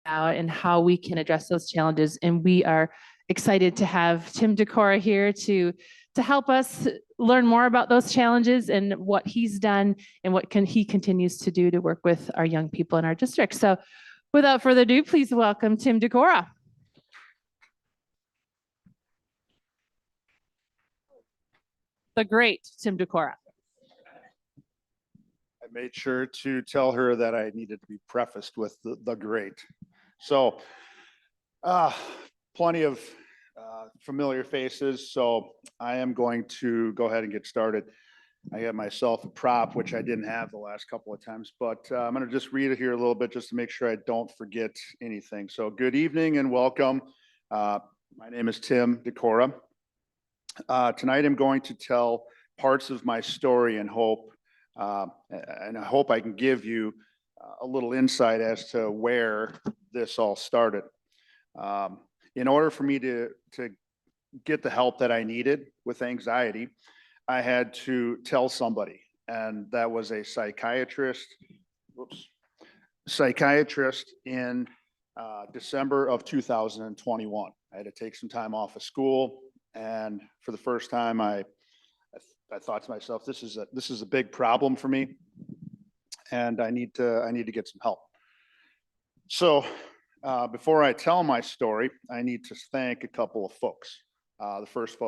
out and how we can address those challenges. And we are excited to have Tim DeCora here to help us learn more about those challenges and what he's done and what he continues to do to work with our young people in our district. So without further ado, please welcome Tim DeCora. The great Tim DeCora. I made sure to tell her that I needed to be prefaced with the great. So plenty of familiar faces. So I am going to go ahead and get started. I got myself a prop, which I didn't have the last couple of times, but I'm going to just read it here a little bit just to make sure I don't forget anything. So good evening and welcome. My name is Tim DeCora. Tonight I'm going to tell parts of my story and I hope I can give you a little insight as to where this all started. In order for me to get the help that I needed with anxiety, I had to tell somebody, and that was a psychiatrist in December of 2021. I had to take some time off of school, and for the first time, I thought to myself, this is a big problem for me, and I need to get some help. So before I tell my story, I need to thank a couple of folks. The first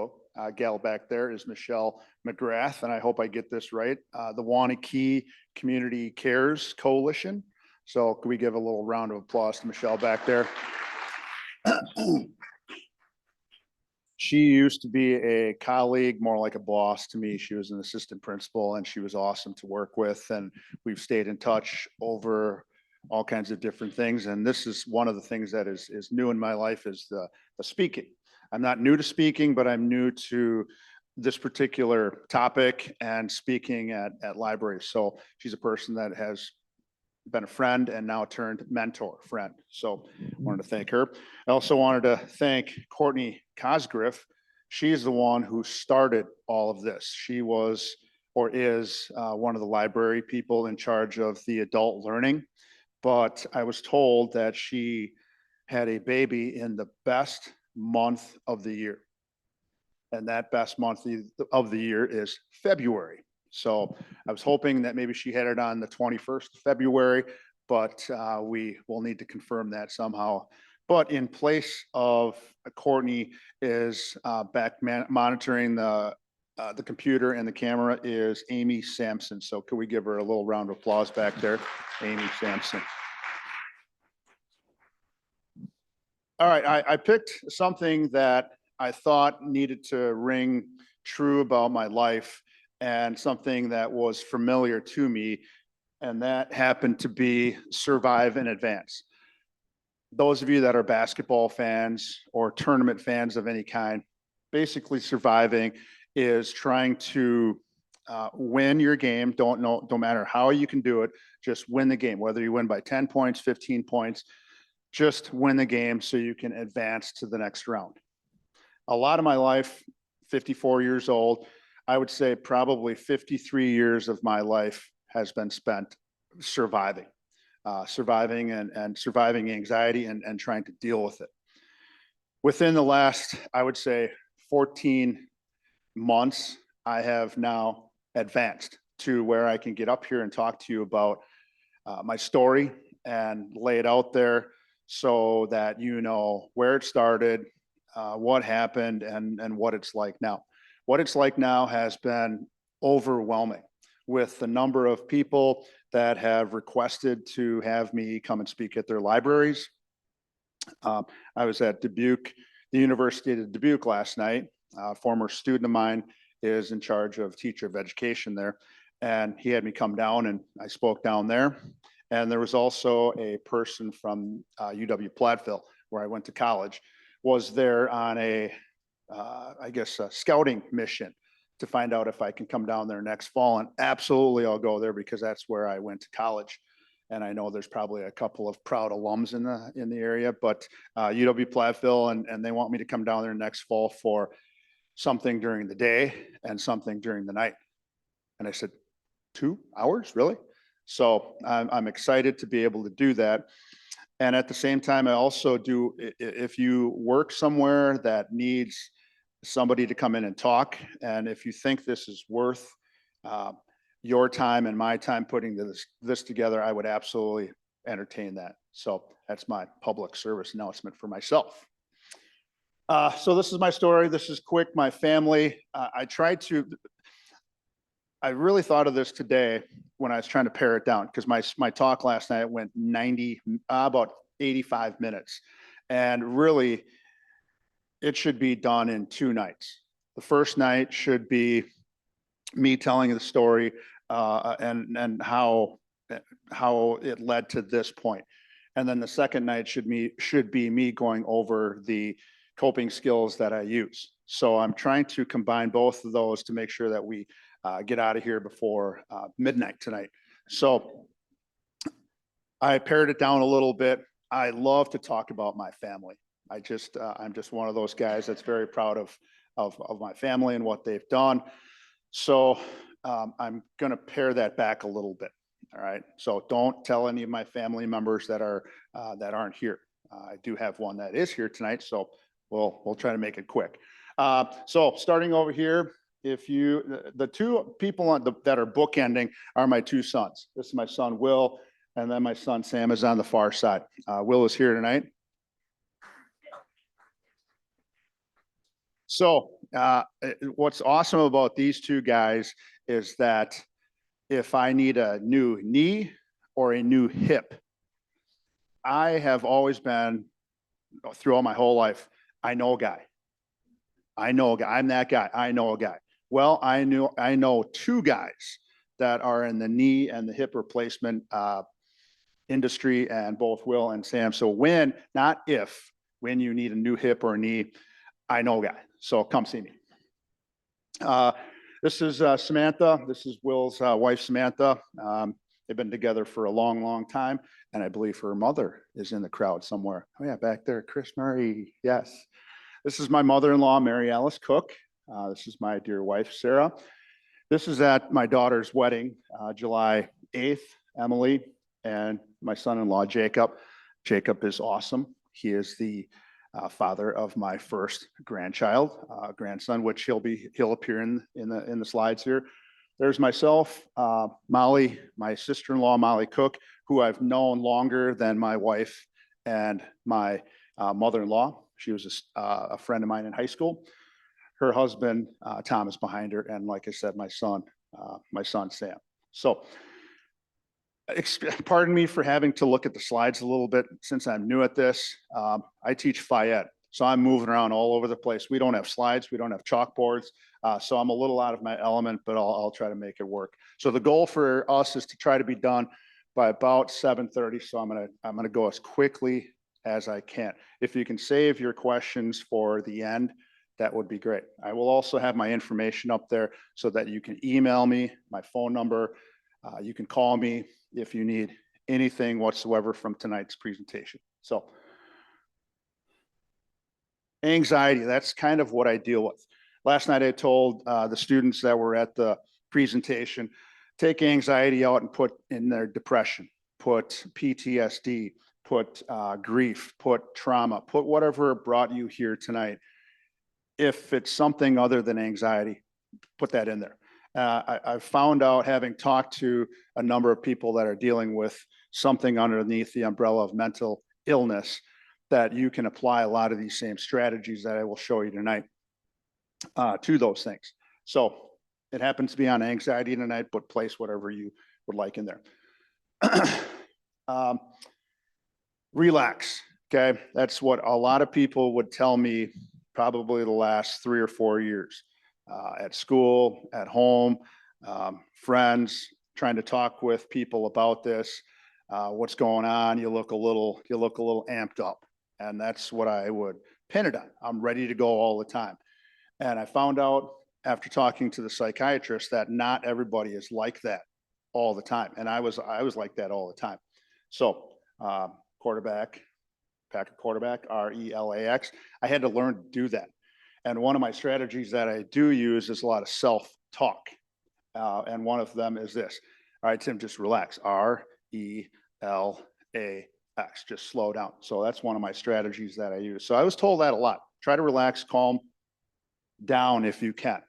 gal back there is Michelle McGrath, and I hope I get this right. The Waunakee Community Cares Coalition. So can we give a little round of applause to Michelle back there? She used to be a colleague, more like a boss to me. She was an assistant principal and she was awesome to work with. And we've stayed in touch over all kinds of different things. And this is one of the things that is new in my life is the speaking. I'm not new to speaking, but I'm new to this particular topic and speaking at libraries. So she's a person that has been a friend and now turned mentor friend. So I wanted to thank her. I also wanted to thank Courtney Cosgriff. She's the one who started all of this. She was or is one of the library people in charge of the adult learning. But I was told that she had a baby in the best month of the year. And that best month of the year is February. So I was hoping that maybe she had it on the 21st of February, but we will need to confirm that somehow. But in place of Courtney is back monitoring the computer and the camera is Amy Sampson. So could we give her a little round of applause back there, Amy Sampson. All right, I picked something that I thought needed to ring true about my life and something that was familiar to me, and that happened to be survive and advance. Those of you that are basketball fans or tournament fans of any kind, basically surviving is trying to win your game. Don't matter how you can do it, just win the game, whether you win by 10 points, 15 points, just win the game so you can advance to the next round. A lot of my life, 54 years old, I would say probably 53 years of my life has been spent surviving, and surviving anxiety and trying to deal with it. Within the last, I would say 14 months, I have now advanced to where I can get up here and talk to you about my story and lay it out there so that you know where it started, what happened, and what it's like now. What it's like now has been overwhelming with the number of people that have requested to have me come and speak at their libraries. I was at Dubuque, the University of Dubuque last night. A former student of mine is in charge of teacher of education there. And he had me come down and I spoke down there. And there was also a person from UW-Platteville, where I went to college, was there on a scouting mission to find out if I can come down there next fall. And absolutely, I'll go there because that's where I went to college. And I know there's probably a couple of proud alums in the area, but UW-Platteville, and they want me to come down there next fall for something during the day and something during the night. And I said, 2 hours, really? So I'm excited to be able to do that. And at the same time, I also do, if you work somewhere that needs somebody to come in and talk, and if you think this is worth your time and my time putting this together, I would absolutely entertain that. So that's my public service announcement for myself. So this is my story. This is quick. My family. I really thought of this today when I was trying to pare it down, because my talk last night went about 85 minutes, and really it should be done in 2 nights. The first night should be me telling the story and how it led to this point. And then the second night should be me going over the coping skills that I use. So I'm trying to combine both of those to make sure that we get out of here before midnight tonight. So I pared it down a little bit. I love to talk about my family. I'm just one of those guys that's very proud of my family and what they've done. So I'm going to pare that back a little bit. All right. So don't tell any of my family members that aren't here. I do have one that is here tonight, so we'll try to make it quick. So starting over here, the 2 people that are bookending are my 2 sons. This is my son Will, and then my son Sam is on the far side. Will is here tonight. So what's awesome about these 2 guys is that if I need a new knee or a new hip, I have always been, throughout my whole life, I know a guy. I'm that guy. I know a guy. Well, I know 2 guys that are in the knee and the hip replacement industry, and both Will and Sam. So when you need a new hip or a knee, I know a guy. So come see me. This is Samantha. This is Will's wife, Samantha. They've been together for a long, long time. And I believe her mother is in the crowd somewhere. Oh yeah, back there, Chris Murray. Yes. This is my mother-in-law, Mary Alice Cook. This is my dear wife, Sarah. This is at my daughter's wedding, July 8th, Emily, and my son-in-law, Jacob. Jacob is awesome. He is the father of my first grandson, which he'll appear in the slides here. There's myself, Molly, my sister-in-law, Molly Cook, who I've known longer than my wife and my mother-in-law. She was a friend of mine in high school. Her husband, Tom, is behind her, and like I said, my son, Sam. So pardon me for having to look at the slides a little bit since I'm new at this. I teach Phi Ed, so I'm moving around all over the place. We don't have slides, we don't have chalkboards, so I'm a little out of my element, but I'll try to make it work. So the goal for us is to try to be done by about 7:30. So I'm gonna go as quickly as I can. If you can save your questions for the end, that would be great. I will also have my information up there so that you can email me, my phone number. You can call me if you need anything whatsoever from tonight's presentation. So anxiety, that's kind of what I deal with. Last night I told the students that were at the presentation, take anxiety out and put in their depression, put PTSD, put grief, put trauma, put whatever brought you here tonight. If it's something other than anxiety, put that in there. I've found out, having talked to a number of people that are dealing with something underneath the umbrella of mental illness, that you can apply a lot of these same strategies that I will show you tonight to those things. So it happens to be on anxiety tonight, but place whatever you would like in there. Relax, okay? That's what a lot of people would tell me probably the last 3 or 4 years. At school, at home, friends, trying to talk with people about this, what's going on. You look a little amped up, and that's what I would pin it on. I'm ready to go all the time. And I found out after talking to the psychiatrist that not everybody is like that all the time. And I was like that all the time. So quarterback, Packer quarterback, RELAX. I had to learn to do that. And one of my strategies that I do use is a lot of self-talk. And one of them is this. All right, Tim, just relax. RELAX. just slow down. So that's one of my strategies that I use. So I was told that a lot. Try to relax, calm down if you can,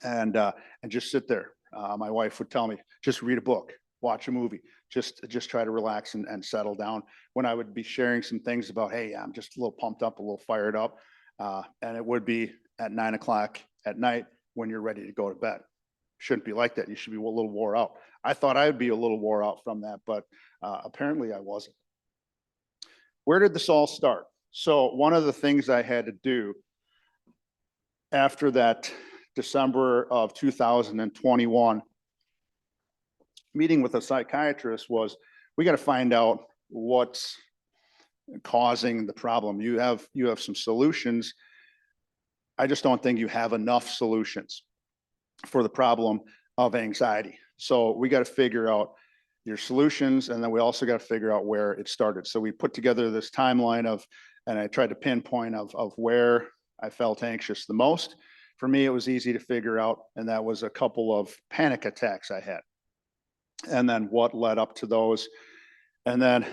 and just sit there. My wife would tell me, just read a book, watch a movie, just try to relax and settle down. When I would be sharing some things about, hey, I'm just a little pumped up, a little fired up, and it would be at 9 o'clock at night when you're ready to go to bed. Shouldn't be like that. You should be a little wore out. I thought I'd be a little wore out from that, but apparently I wasn't. Where did this all start? So one of the things I had to do after that December of 2021 meeting with a psychiatrist was, we got to find out what's causing the problem. You have some solutions. I just don't think you have enough solutions for the problem of anxiety. So we got to figure out your solutions, and then we also got to figure out where it started. So we put together this timeline of, and I tried to pinpoint of where I felt anxious the most. For me, it was easy to figure out, and that was a couple of panic attacks I had, and then what led up to those. And then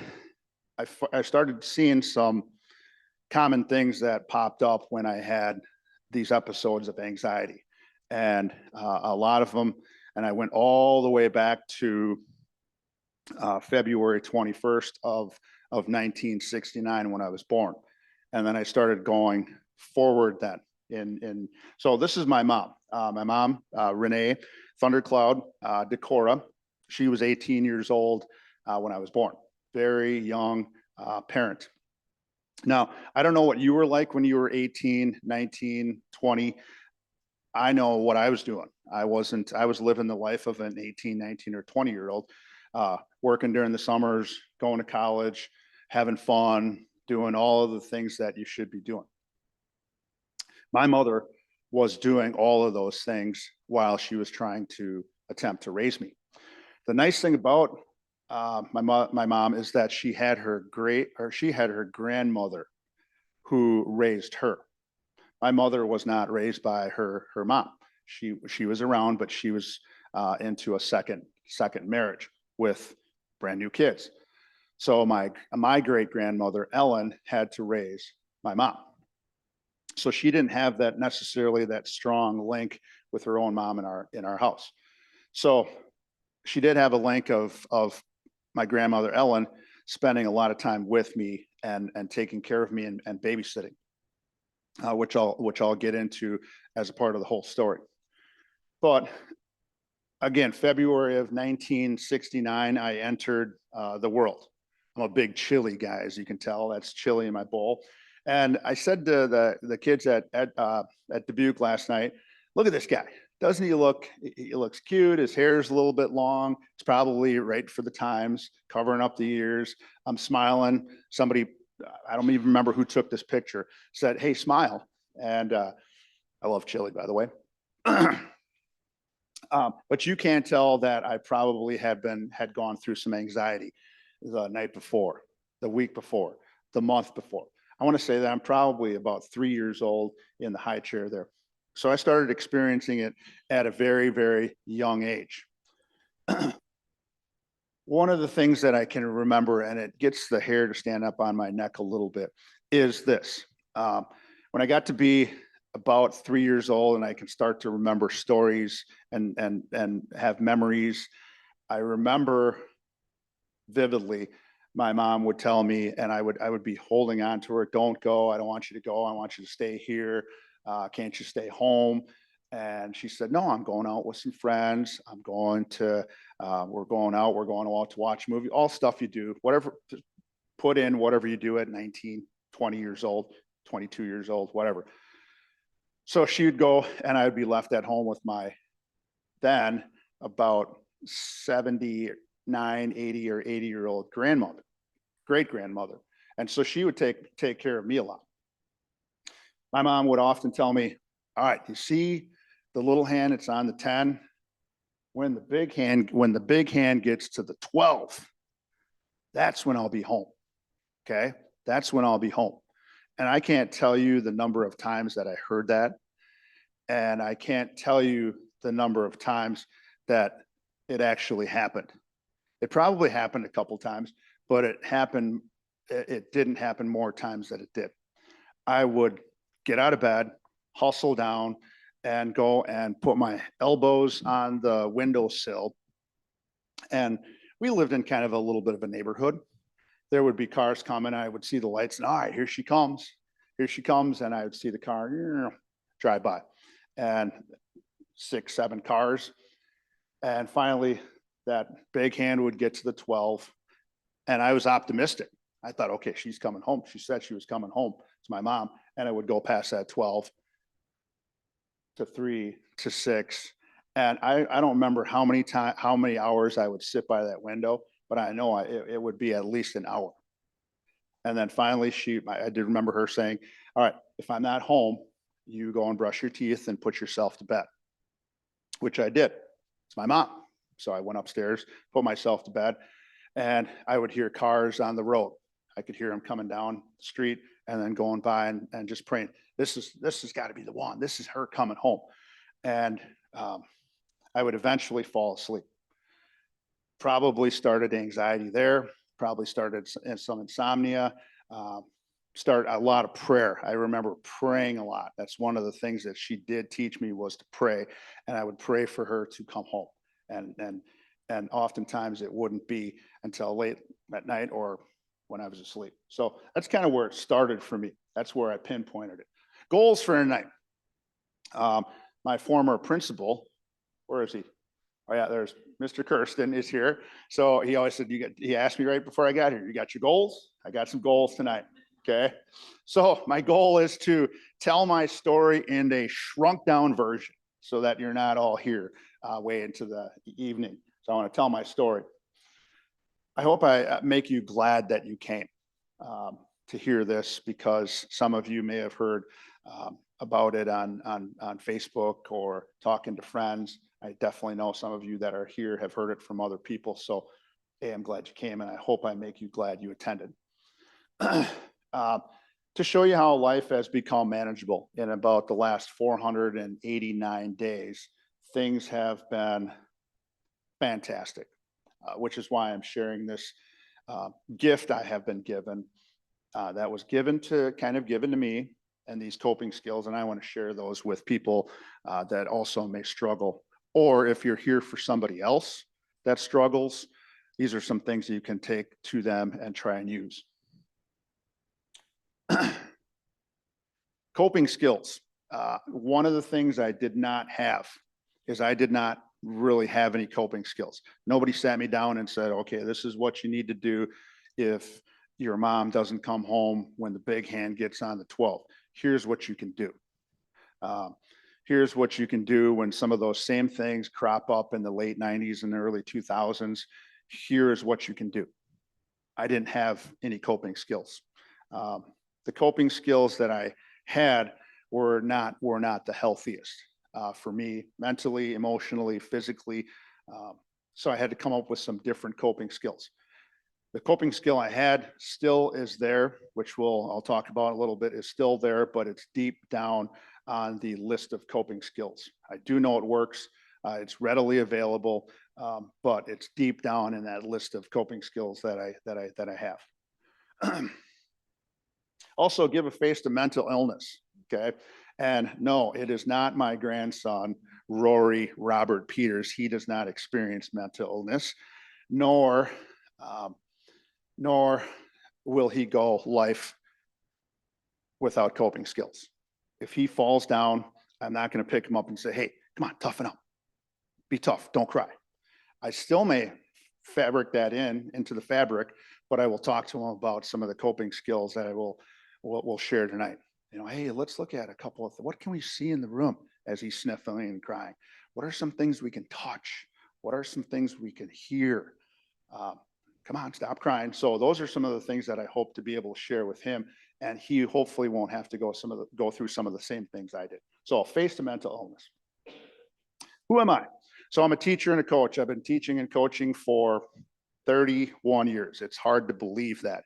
I started seeing some common things that popped up when I had these episodes of anxiety, and a lot of them, and I went all the way back to February 21st of 1969 when I was born. And then I started going forward then. So this is my mom. My mom, Renee Thundercloud Decora. She was 18 years old when I was born. Very young parent. Now, I don't know what you were like when you were 18, 19, 20. I know what I was doing. I was living the life of an 18, 19, or 20-year-old, working during the summers, going to college, having fun, doing all of the things that you should be doing. My mother was doing all of those things while she was trying to attempt to raise me. The nice thing about my mom is that she had her grandmother who raised her. My mother was not raised by her mom. She was around, but she was into a second marriage with brand new kids. So my great grandmother Ellen had to raise my mom. So she didn't have necessarily that strong link with her own mom in our house. So she did have a link of my grandmother Ellen spending a lot of time with me and taking care of me and babysitting, which I'll get into as a part of the whole story. But again, February of 1969, I entered the world. I'm a big chili guy, as you can tell. That's chili in my bowl. And I said to the kids at Dubuque last night, look at this guy. Doesn't he looks cute. His hair's a little bit long. It's probably right for the times, covering up the ears. I'm smiling. Somebody, I don't even remember who took this picture, said, hey, smile. And I love chili, by the way. But you can't tell that I probably had gone through some anxiety the night before, the week before, the month before. I want to say that I'm probably about 3 years old in the high chair there. So I started experiencing it at a very, very young age. One of the things that I can remember, and it gets the hair to stand up on my neck a little bit, is this. When I got to be about 3 years old and I can start to remember stories and have memories, I remember vividly my mom would tell me, and I would be holding on to her, don't go, I don't want you to go, I want you to stay here, can't you stay home? And she said, no, I'm going out with some friends, we're going out to watch a movie, all stuff you do, whatever, put in whatever you do at 19, 20 years old, 22 years old, whatever. So she would go and I would be left at home with my then about 79, 80 or 80-year-old grandmother, great grandmother. And so she would take care of me a lot. My mom would often tell me, all right, you see the little hand, it's on the 10. When the big hand gets to the 12, that's when I'll be home. Okay. That's when I'll be home. And I can't tell you the number of times that I heard that. And I can't tell you the number of times that it actually happened. It probably happened a couple times, but it didn't happen more times than it did. I would get out of bed, hustle down, and go and put my elbows on the windowsill. And we lived in kind of a little bit of a neighborhood. There would be cars coming. I would see the lights, and all right, here she comes. Here she comes. And I would see the car drive by, and 6, 7 cars. And finally, that big hand would get to the 12. And I was optimistic. I thought, okay, she's coming home. She said she was coming home. It's my mom. And I would go past that 12 to 3 to 6. And I don't remember how many hours I would sit by that window, but I know it would be at least an hour. And then finally, I did remember her saying, all right, if I'm not home, you go and brush your teeth and put yourself to bed, which I did. It's my mom. So I went upstairs, put myself to bed, and I would hear cars on the road. I could hear them coming down the street and then going by and just praying, this has got to be the one. This is her coming home. And I would eventually fall asleep. Probably started anxiety there, probably started some insomnia, start a lot of prayer. I remember praying a lot. That's one of the things that she did teach me, was to pray. And I would pray for her to come home. And oftentimes it wouldn't be until late at night or when I was asleep. So that's kind of where it started for me. That's where I pinpointed it. Goals for tonight. My former principal, where is he? Oh yeah, there's Mr. Kirsten is here. So he always said, he asked me right before I got here, you got your goals? I got some goals tonight. Okay. So my goal is to tell my story in a shrunk down version so that you're not all here way into the evening. So I want to tell my story. I hope I make you glad that you came to hear this, because some of you may have heard about it on Facebook or talking to friends. I definitely know some of you that are here have heard it from other people. So, hey, I'm glad you came, and I hope I make you glad you attended. To show you how life has become manageable in about the last 489 days, things have been fantastic, which is why I'm sharing this gift I have been given, that was given to me, and these coping skills. And I want to share those with people that also may struggle. Or if you're here for somebody else that struggles, these are some things that you can take to them and try and use. Coping skills. One of the things I did not have is I did not really have any coping skills. Nobody sat me down and said, okay, this is what you need to do if your mom doesn't come home when the big hand gets on the 12. Here's what you can do. Here's what you can do when some of those same things crop up in the late 90s and the early 2000s. Here's what you can do. I didn't have any coping skills. The coping skills that I had were not the healthiest for me, mentally, emotionally, physically. So I had to come up with some different coping skills. The coping skill I had still is there, which I'll talk about a little bit, is still there, but it's deep down on the list of coping skills. I do know it works. It's readily available, but it's deep down in that list of coping skills that I have. Also, give a face to mental illness. Okay. And no, it is not my grandson, Rory Robert Peters. He does not experience mental illness, nor will he go life without coping skills. If he falls down, I'm not going to pick him up and say, hey, come on, toughen up. Be tough. Don't cry. I still may fabric that into the fabric, but I will talk to him about some of the coping skills that I will share tonight. Hey, let's look at a couple of what can we see in the room as he's sniffling and crying? What are some things we can touch? What are some things we can hear? Come on, stop crying. So those are some of the things that I hope to be able to share with him, and he hopefully won't have to go through some of the same things I did. So I'll face the mental illness. Who am I? So I'm a teacher and a coach. I've been teaching and coaching for 31 years. It's hard to believe that.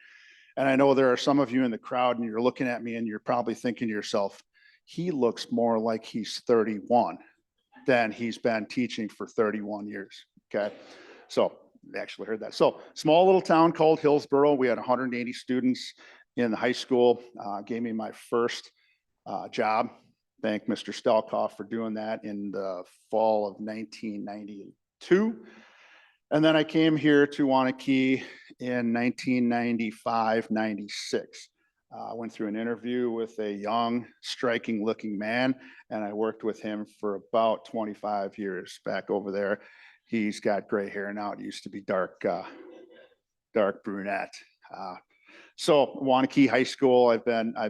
And I know there are some of you in the crowd, and you're looking at me and you're probably thinking to yourself, he looks more like he's 31 than he's been teaching for 31 years. Okay. So actually heard that. So small little town called Hillsborough. We had 180 students in the high school. Gave me my first job. Thank Mr. Stelkoff for doing that in the fall of 1992. And then I came here to Wanakee in 1995, 96. Went through an interview with a young, striking looking man, and I worked with him for about 25 years back over there. He's got gray hair now. It used to be dark brunette. So Wanakee High School, I've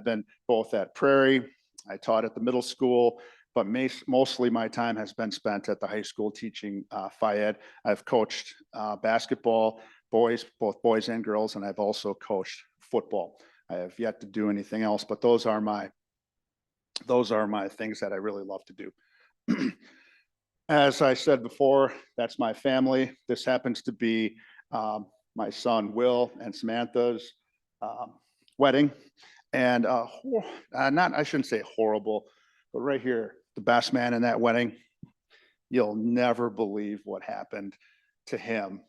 been both at Prairie. I taught at the middle school, but mostly my time has been spent at the high school teaching Phi Ed. I've coached basketball, both boys and girls, and I've also coached football. I have yet to do anything else, but those are my things that I really love to do. As I said before, that's my family. This happens to be my son Will and Samantha's wedding, and I shouldn't say horrible, but right here, the best man in that wedding. You'll never believe what happened to him.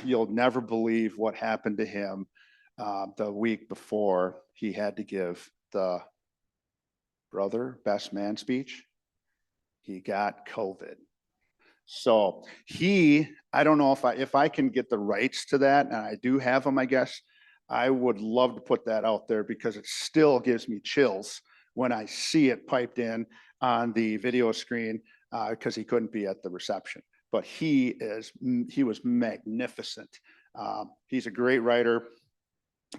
You'll never believe what happened to him the week before he had to give the brother best man speech. He got COVID. So I don't know if I can get the rights to that, and I do have them, I guess. I would love to put that out there because it still gives me chills when I see it piped in on the video screen because he couldn't be at the reception. But he was magnificent. He's a great writer,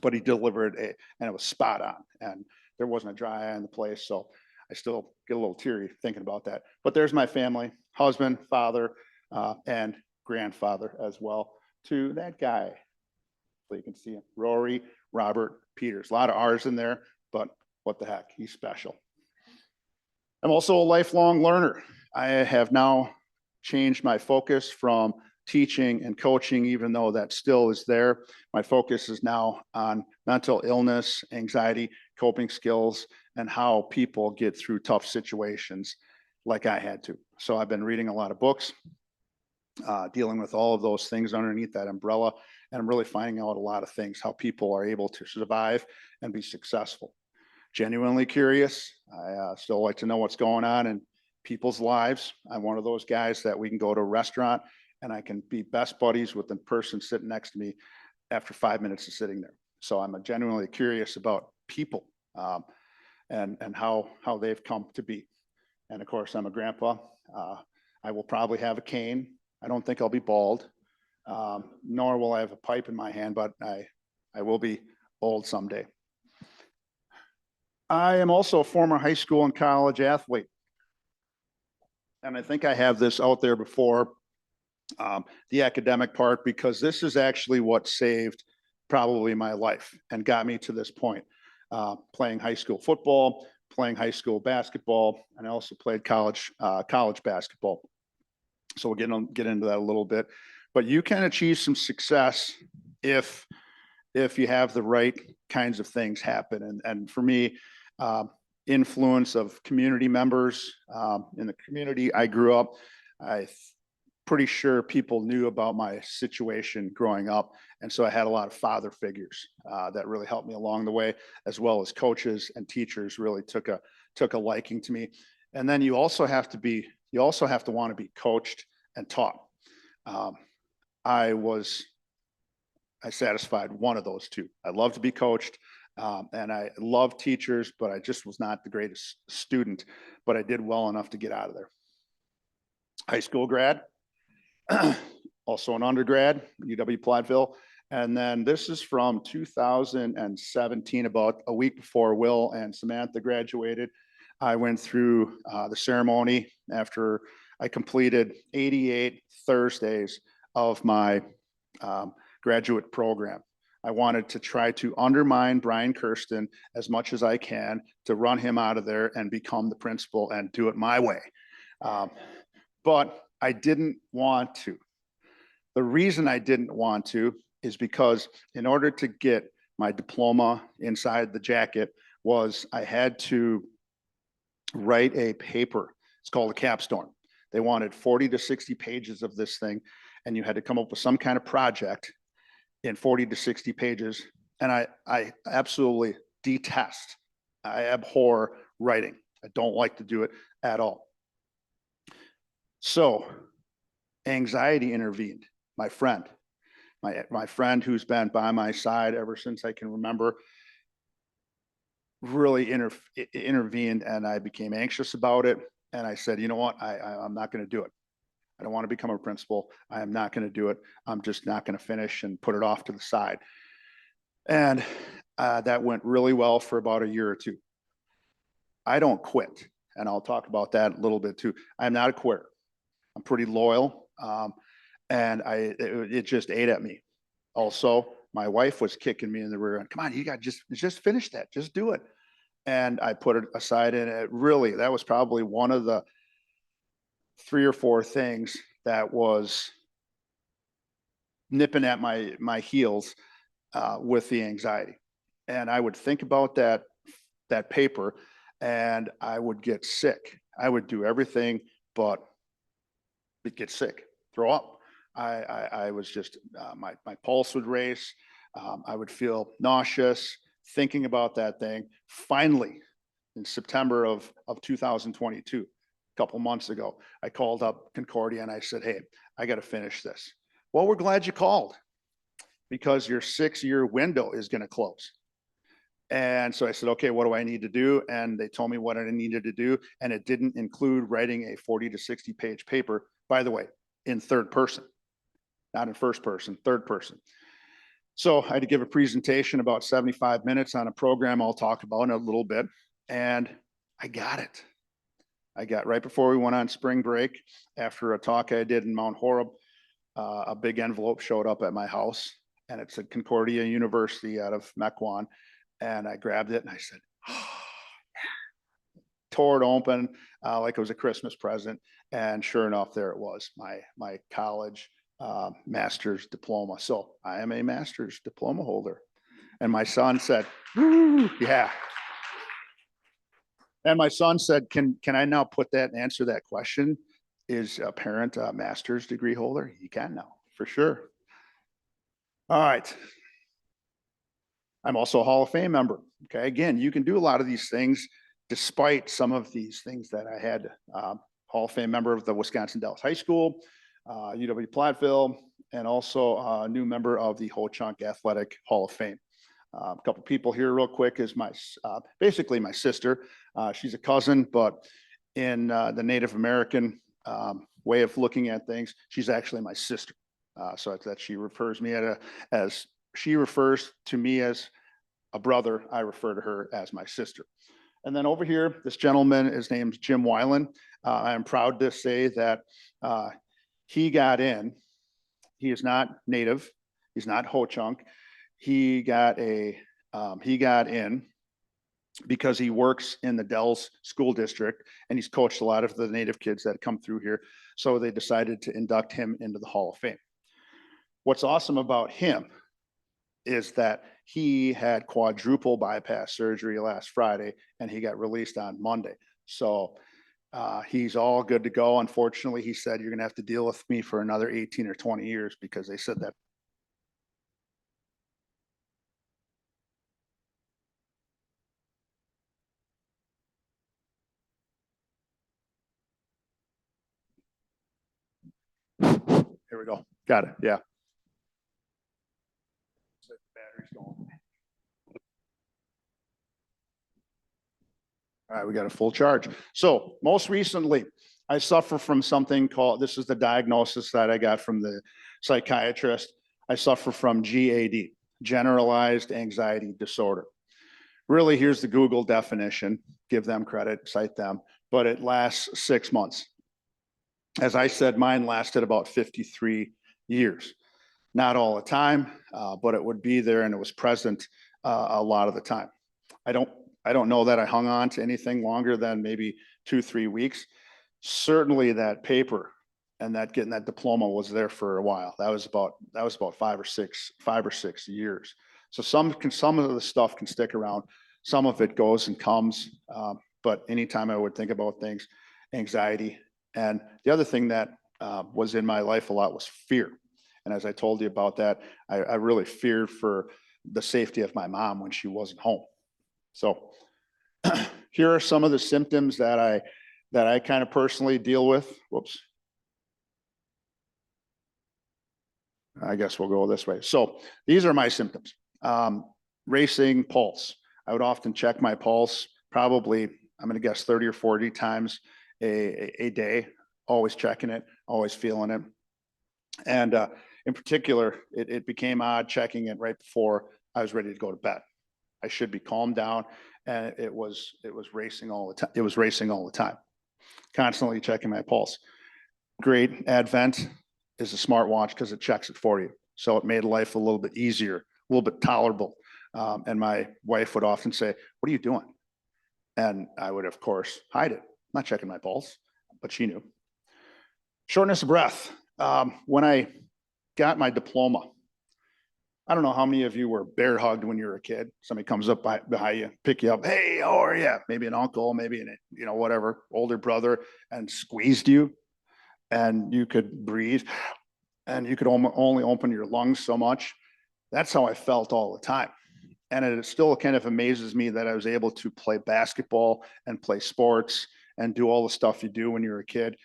but he delivered and it was spot on. And there wasn't a dry eye in the place. So I still get a little teary thinking about that. But there's my family, husband, father, and grandfather as well, to that guy. So you can see him, Rory Robert Peters. A lot of R's in there, but what the heck, he's special. I'm also a lifelong learner. I have now changed my focus from teaching and coaching, even though that still is there. My focus is now on mental illness, anxiety, coping skills, and how people get through tough situations like I had to. So I've been reading a lot of books, dealing with all of those things underneath that umbrella. And I'm really finding out a lot of things, how people are able to survive and be successful. Genuinely curious. I still like to know what's going on in people's lives. I'm one of those guys that we can go to a restaurant and I can be best buddies with the person sitting next to me after 5 minutes of sitting there. So I'm genuinely curious about people and how they've come to be. And of course, I'm a grandpa. I will probably have a cane. I don't think I'll be bald, nor will I have a pipe in my hand, but I will be old someday. I am also a former high school and college athlete. And I think I have this out there before, the academic part, because this is actually what saved probably my life and got me to this point. Playing high school football, playing high school basketball, and I also played college basketball. So we'll get into that a little bit. But you can achieve some success if you have the right kinds of things happen. And for me, influence of community members in the community I grew up, I'm pretty sure people knew about my situation growing up. And so I had a lot of father figures that really helped me along the way, as well as coaches and teachers really took a liking to me. And then you also have to want to be coached and taught. I satisfied one of those two. I love to be coached. And I love teachers, but I just was not the greatest student, but I did well enough to get out of there. High school grad, also an undergrad, UW-Platteville. And then this is from 2017, about a week before Will and Samantha graduated. I went through the ceremony after I completed 88 Thursdays of my graduate program. I wanted to try to undermine Brian Kirsten as much as I can to run him out of there and become the principal and do it my way. But I didn't want to. The reason I didn't want to is because in order to get my diploma inside the jacket was I had to write a paper. It's called a capstone. They wanted 40 to 60 pages of this thing. and you had to come up with some kind of project in 40 to 60 pages. And I absolutely detest, I abhor writing. I don't like to do it at all. So anxiety intervened. My friend who's been by my side ever since I can remember, really intervened, and I became anxious about it. And I said, you know what, I'm not going to do it. I don't want to become a principal. I am not going to do it. I'm just not going to finish, and put it off to the side. And that went really well for about a year or two. I don't quit, and I'll talk about that a little bit too. I'm not a quitter. I'm pretty loyal, and it just ate at me. Also, my wife was kicking me in the rear end. Come on, you got just finish that. Just do it. And I put it aside, and that was probably one of the 3 or 4 things that was nipping at my heels with the anxiety. And I would think about that paper, and I would get sick. I would do everything but get sick, throw up. I was just, my pulse would race. I would feel nauseous thinking about that thing. Finally, in September of 2022, a couple months ago, I called up Concordia and I said, hey, I got to finish this. Well, we're glad you called, because your 6-year window is going to close. And so I said, okay, what do I need to do? And they told me what I needed to do. And it didn't include writing a 40 to 60 page paper, by the way, in third person, not in first person, third person. So I had to give a presentation about 75 minutes on a program I'll talk about in a little bit. And I got it. I got, right before we went on spring break, after a talk I did in Mount Horeb, a big envelope showed up at my house, and it said Concordia University out of Mequon. And I grabbed it and I said, oh, tore it open like it was a Christmas present. And sure enough, there it was, my college master's diploma. So I am a master's diploma holder. And my son said, woo, yeah. And my son said, can I now put that and answer that question? Is a parent a master's degree holder? You can now, for sure. All right. I'm also a Hall of Fame member. Okay, again, you can do a lot of these things despite some of these things that I had. Hall of Fame member of the Wisconsin Dells High School, UW Platteville, and also a new member of the Ho-Chunk Athletic Hall of Fame. A couple people here real quick is basically my sister. She's a cousin, but in the Native American way of looking at things, she's actually my sister. So it's that she refers me as she refers to me as a brother. I refer to her as my sister. And then over here, this gentleman, his name's Jim Weiland. I am proud to say that he got in. He is not Native. He's not Ho-Chunk. He got in because he works in the Dells School District, and he's coached a lot of the Native kids that come through here. So they decided to induct him into the Hall of Fame. What's awesome about him is that he had quadruple bypass surgery last Friday, and he got released on Monday. So he's all good to go. Unfortunately, he said, you're going to have to deal with me for another 18 or 20 years, because they said that. Here we go. Got it. Yeah. Battery's going. All right, we got a full charge. So most recently, I suffer from something called, this is the diagnosis that I got from the psychiatrist. I suffer from GAD, generalized anxiety disorder. Really, here's the Google definition. Give them credit, cite them, but it lasts 6 months. As I said, mine lasted about 53 years. Not all the time, but it would be there, and it was present a lot of the time. I don't know that I hung on to anything longer than maybe 2-3 weeks. Certainly that paper and that getting that diploma was there for a while. That was about 5 or 6 years. So some of the stuff can stick around. Some of it goes and comes. But anytime I would think about things, anxiety. And the other thing that was in my life a lot was fear. And as I told you about that, I really feared for the safety of my mom when she wasn't home. So here are some of the symptoms that I kind of personally deal with. Whoops. I guess we'll go this way. So these are my symptoms. Racing pulse. I would often check my pulse, probably, I'm going to guess 30 or 40 times a day, always checking it, always feeling it. And in particular, it became odd checking it right before I was ready to go to bed. I should be calmed down, and it was racing all the time. It was racing all the time, constantly checking my pulse. Great advent is a smartwatch because it checks it for you. So it made life a little bit easier, a little bit tolerable. And my wife would often say, "What are you doing?" And I would, of course, hide it. I'm not checking my pulse, but she knew. Shortness of breath. When I got my diploma, I don't know how many of you were bear hugged when you were a kid. Somebody comes up behind you, pick you up. "Hey, how are you?" Maybe an uncle, maybe an, whatever, older brother, and squeezed you, and you could breathe, and you could only open your lungs so much. That's how I felt all the time. And it still kind of amazes me that I was able to play basketball and play sports and do all the stuff you do when you're a kid.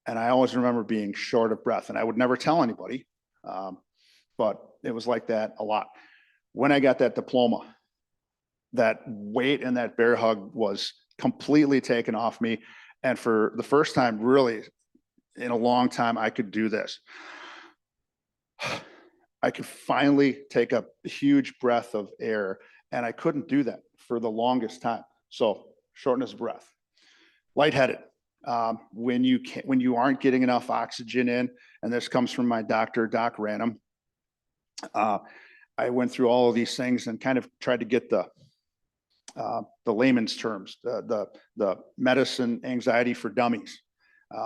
And I always remember being short of breath, and I would never tell anybody, but it was like that a lot. When I got that diploma, that weight and that bear hug was completely taken off me. And for the first time, really, in a long time, I could do this. I could finally take a huge breath of air, and I couldn't do that for the longest time. So shortness of breath. Lightheaded. When you aren't getting enough oxygen in, and this comes from my doctor, Doc Ranum. I went through all of these things and kind of tried to get the layman's terms, the medicine anxiety for dummies,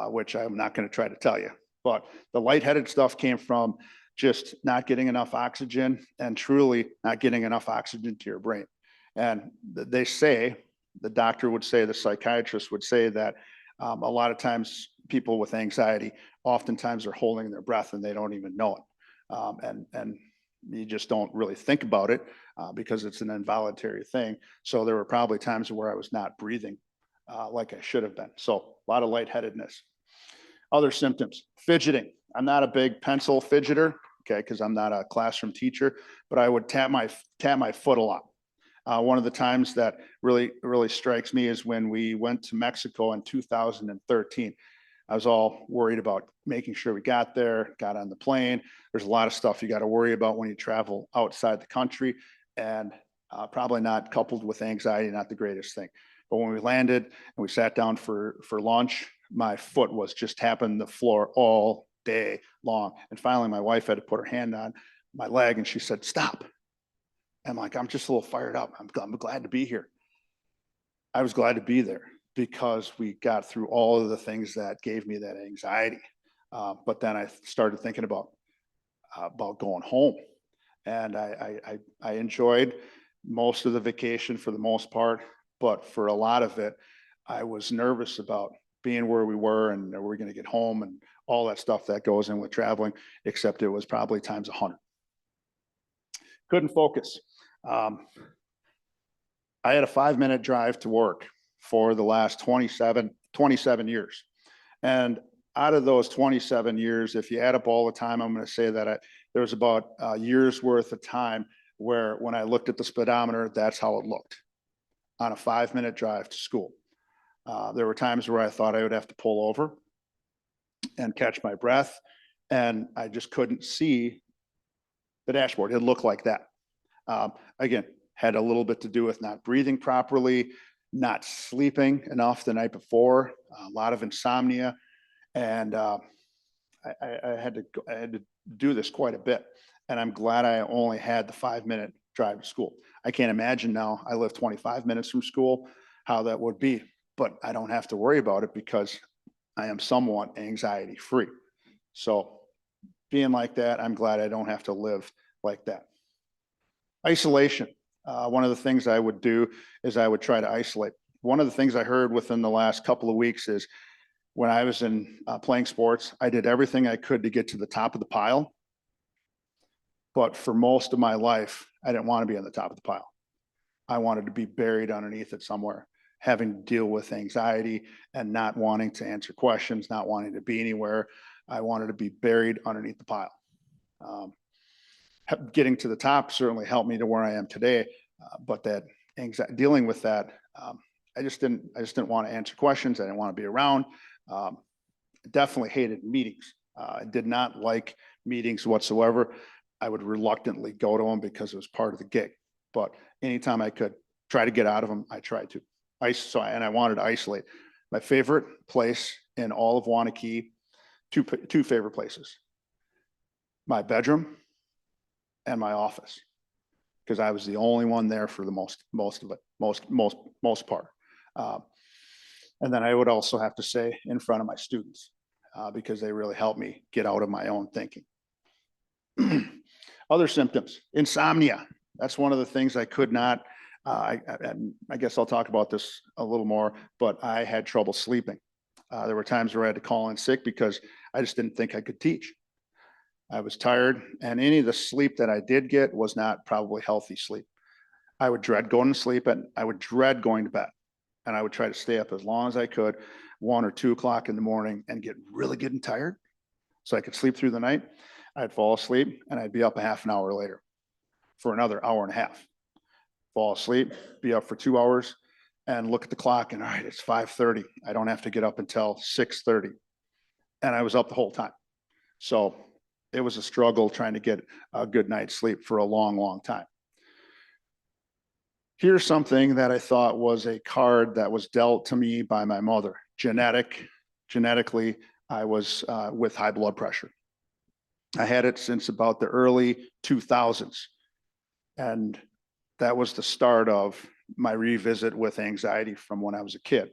which I'm not going to try to tell you. But the lightheaded stuff came from just not getting enough oxygen, and truly not getting enough oxygen to your brain. And they say, the doctor would say, the psychiatrist would say that a lot of times people with anxiety, oftentimes are holding their breath and they don't even know it. And you just don't really think about it because it's an involuntary thing. So there were probably times where I was not breathing like I should have been. So a lot of lightheadedness. Other symptoms, fidgeting. I'm not a big pencil fidgeter, okay, because I'm not a classroom teacher, but I would tap my foot a lot. One of the times that really strikes me is when we went to Mexico in 2013. I was all worried about making sure we got there, got on the plane. There's a lot of stuff you got to worry about when you travel outside the country, and probably not coupled with anxiety, not the greatest thing. But when we landed and we sat down for lunch, my foot was just tapping the floor all day long. And finally, my wife had to put her hand on my leg, and she said, "Stop." I'm like, "I'm just a little fired up. I'm glad to be here." I was glad to be there because we got through all of the things that gave me that anxiety. But then I started thinking about going home, and I enjoyed most of the vacation for the most part, but for a lot of it, I was nervous about being where we were and are we going to get home and all that stuff that goes in with traveling, except it was probably times 100. Couldn't focus. I had a 5-minute drive to work for the last 27 years. And out of those 27 years, if you add up all the time, I'm going to say that there was about a year's worth of time where when I looked at the speedometer, that's how it looked on a 5-minute drive to school. There were times where I thought I would have to pull over and catch my breath, and I just couldn't see the dashboard. It looked like that. Again, had a little bit to do with not breathing properly, not sleeping enough the night before, a lot of insomnia, and I had to do this quite a bit. And I'm glad I only had the 5-minute drive to school. I can't imagine now, I live 25 minutes from school, how that would be, but I don't have to worry about it because I am somewhat anxiety free. So being like that, I'm glad I don't have to live like that. Isolation. One of the things I would do is I would try to isolate. One of the things I heard within the last couple of weeks is when I was in playing sports, I did everything I could to get to the top of the pile. But for most of my life, I didn't want to be on the top of the pile. I wanted to be buried underneath it somewhere, having to deal with anxiety and not wanting to answer questions, not wanting to be anywhere. I wanted to be buried underneath the pile. Getting to the top certainly helped me to where I am today, but that anxiety, dealing with that, I just didn't want to answer questions. I didn't want to be around. Definitely hated meetings. I did not like meetings whatsoever. I would reluctantly go to them because it was part of the gig. But anytime I could try to get out of them, I tried to. And I wanted to isolate. My favorite place in all of Waunakee, two favorite places: my bedroom and my office, because I was the only one there for the most of it, most part. And then I would also have to say in front of my students, because they really helped me get out of my own thinking. Other symptoms: insomnia. That's one of the things I could not, I guess I'll talk about this a little more, but I had trouble sleeping. There were times where I had to call in sick because I just didn't think I could teach. I was tired, and any of the sleep that I did get was not probably healthy sleep. I would dread going to sleep, and I would dread going to bed. And I would try to stay up as long as I could, 1 or 2 o'clock in the morning, and getting tired so I could sleep through the night. I'd fall asleep, and I'd be up a half an hour later for another hour and a half. Fall asleep, be up for 2 hours, and look at the clock, and all right, it's 5:30. I don't have to get up until 6:30. And I was up the whole time. So it was a struggle trying to get a good night's sleep for a long, long time. Here's something that I thought was a card that was dealt to me by my mother. Genetically, I was with high blood pressure. I had it since about the early 2000s. And that was the start of my revisit with anxiety from when I was a kid.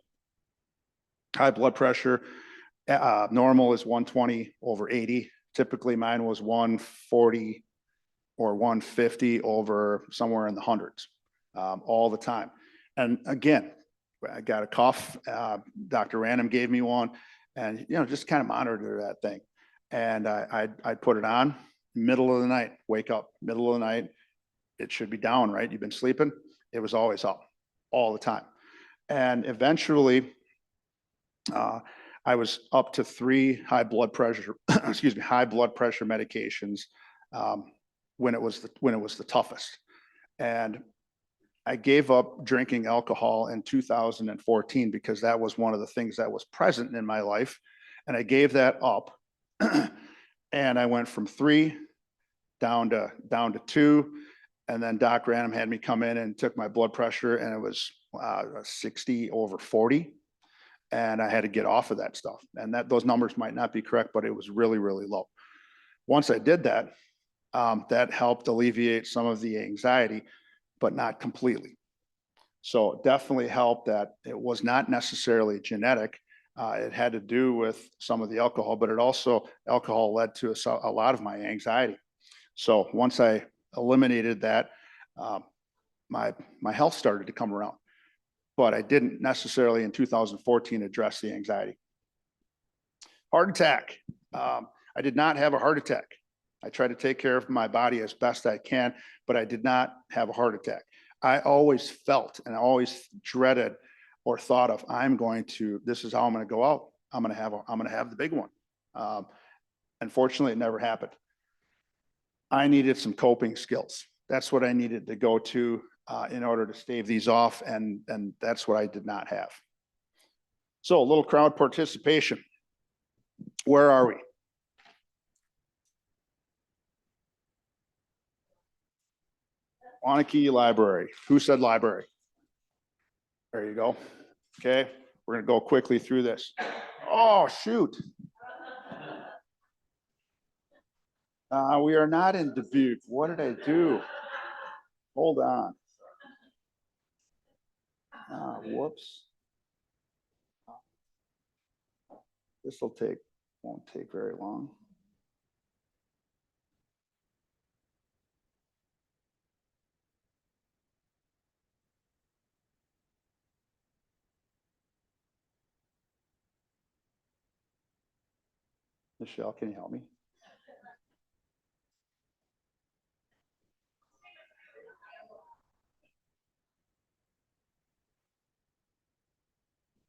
High blood pressure, normal is 120/80. Typically mine was 140 or 150 over somewhere in the hundreds, all the time. And again, I got a cough. Dr. Random gave me one, and just kind of monitor that thing. And I'd put it on middle of the night, wake up middle of the night. It should be down, right? You've been sleeping. It was always up all the time. And eventually, I was up to 3 high blood pressure, high blood pressure medications when it was the toughest. And I gave up drinking alcohol in 2014 because that was one of the things that was present in my life. And I gave that up. And I went from 3 down to 2. And then Doc Random had me come in and took my blood pressure, and it was 60/40. And I had to get off of that stuff. And those numbers might not be correct, but it was really, really low. Once I did that, that helped alleviate some of the anxiety, but not completely. So it definitely helped that it was not necessarily genetic. It had to do with some of the alcohol, but alcohol led to a lot of my anxiety. So once I eliminated that, my health started to come around. But I didn't necessarily in 2014 address the anxiety. Heart attack. I did not have a heart attack. I try to take care of my body as best I can, but I did not have a heart attack. I always felt and I always dreaded or thought of, this is how I'm going to go out. I'm going to have the big one. Unfortunately, it never happened. I needed some coping skills. That's what I needed to go to in order to stave these off, and that's what I did not have. So a little crowd participation. Where are we? Waunakee Library. Who said library? There you go. Okay, we're gonna go quickly through this. Oh, shoot. We are not in Dubuque. What did I do? Hold on. Whoops. This won't take very long. Michelle, can you help me?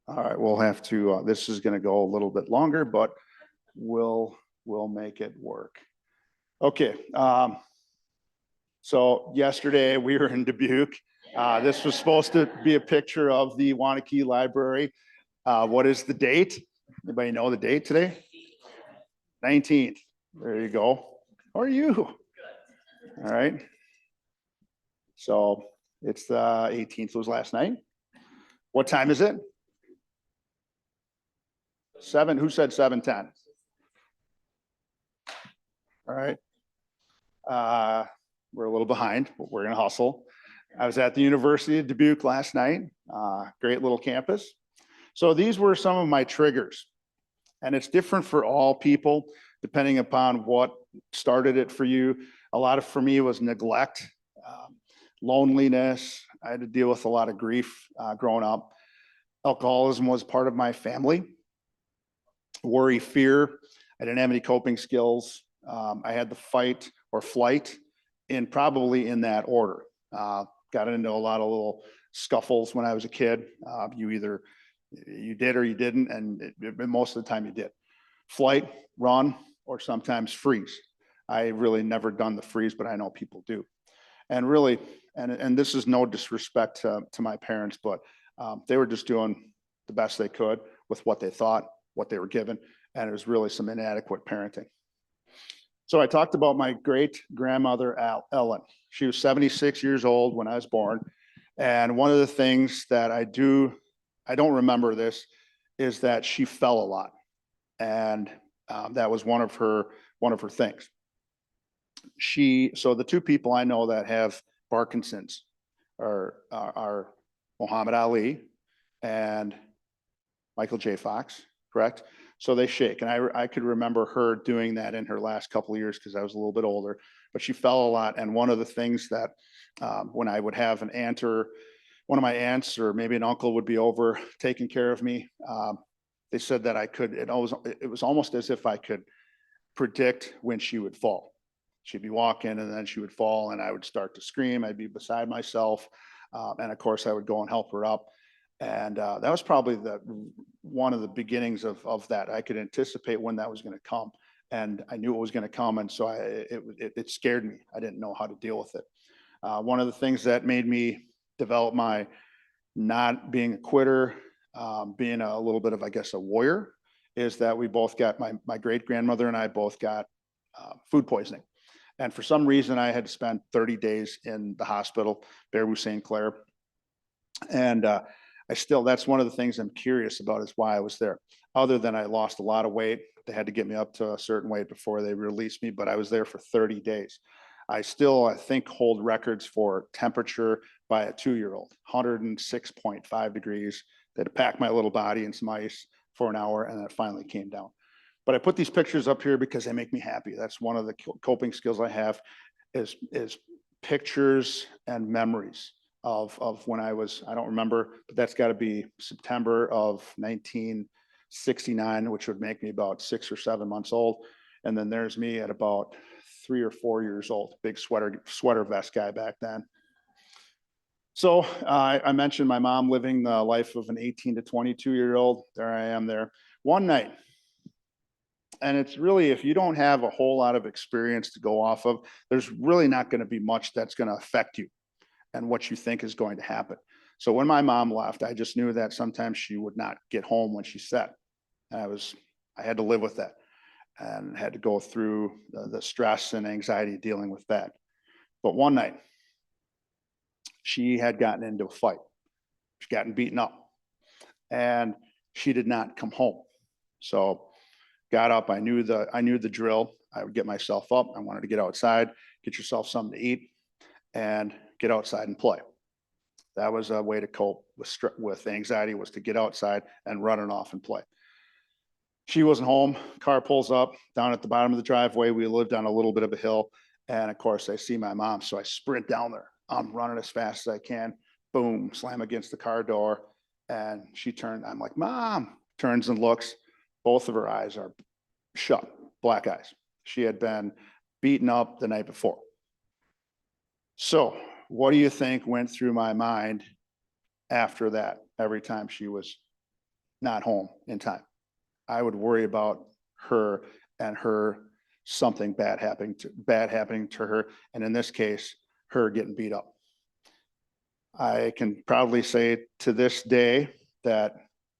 All right, we'll have to, this is gonna go a little bit longer, but we'll make it work. Okay, so yesterday we were in Dubuque. This was supposed to be a picture of the Wanakee Library. What is the date? Anybody know the date today? 19th. There you go. How are you? All right. So it's the 18th was last night. What time is it? 7. Who said 7:10? All right. We're a little behind, but we're gonna hustle. I was at the University of Dubuque last night. Great little campus. So these were some of my triggers, and it's different for all people depending upon what started it for you. A lot of for me was neglect, loneliness. I had to deal with a lot of grief growing up. Alcoholism was part of my family. Worry, fear. I didn't have any coping skills. I had the fight or flight probably in that order. Got into a lot of little scuffles when I was a kid. You did or you didn't, and most of the time you did. Flight, run, or sometimes freeze. I really never done the freeze, but I know people do. And really, and this is no disrespect to my parents, but they were just doing the best they could with what they thought, what they were given, and it was really some inadequate parenting. So I talked about my great grandmother, Ellen. She was 76 years old when I was born. And one of the things that I don't remember this, is that she fell a lot. And that was one of her things. So the two people I know that have Parkinson's are Muhammad Ali and Michael J. Fox, correct? So they shake. And I could remember her doing that in her last couple of years because I was a little bit older, but she fell a lot. And one of the things that when I would have an aunt or one of my aunts or maybe an uncle would be over taking care of me, they said that it was almost as if I could predict when she would fall. She'd be walking and then she would fall and I would start to scream. I'd be beside myself. And of course I would go and help her up. And that was probably one of the beginnings of that. I could anticipate when that was going to come, and I knew it was going to come, and so it scared me. I didn't know how to deal with it. One of the things that made me develop my not being a quitter, being a little bit of, I guess, a warrior, is that we both got my great grandmother and I both got food poisoning, and for some reason I had to spend 30 days in the hospital, Baraboo St. Clair, and that's one of the things I'm curious about is why I was there. Other than I lost a lot of weight, they had to get me up to a certain weight before they released me, but I was there for 30 days. I think, hold records for temperature by a 2-year-old, 106.5 degrees. They had to pack my little body in some ice for an hour, and then it finally came down. But I put these pictures up here because they make me happy. That's one of the coping skills I have is pictures and memories of when I don't remember, but that's got to be September of 1969, which would make me about 6 or 7 months old. And then there's me at about 3 or 4 years old, big sweater vest guy back then. So I mentioned my mom living the life of an 18 to 22-year-old. There I am there one night. And it's really, if you don't have a whole lot of experience to go off of, there's really not going to be much that's going to affect you and what you think is going to happen. So when my mom left, I just knew that sometimes she would not get home when she said. And I had to live with that and had to go through the stress and anxiety dealing with that. But one night, she had gotten into a fight. She'd gotten beaten up and she did not come home. So got up, I knew the drill. I would get myself up. I wanted to get outside, get yourself something to eat, and get outside and play. That was a way to cope with anxiety, was to get outside and run it off and play. She wasn't home. Car pulls up down at the bottom of the driveway. We lived on a little bit of a hill. And of course I see my mom. So I sprint down there. I'm running as fast as I can. Boom, slam against the car door. And she turned. I'm like, Mom, turns and looks. Both of her eyes are shut. black eyes. She had been beaten up the night before. So what do you think went through my mind after that every time she was not home in time? I would worry about her and her something bad happening to her. And in this case, her getting beat up. I can proudly say to this day that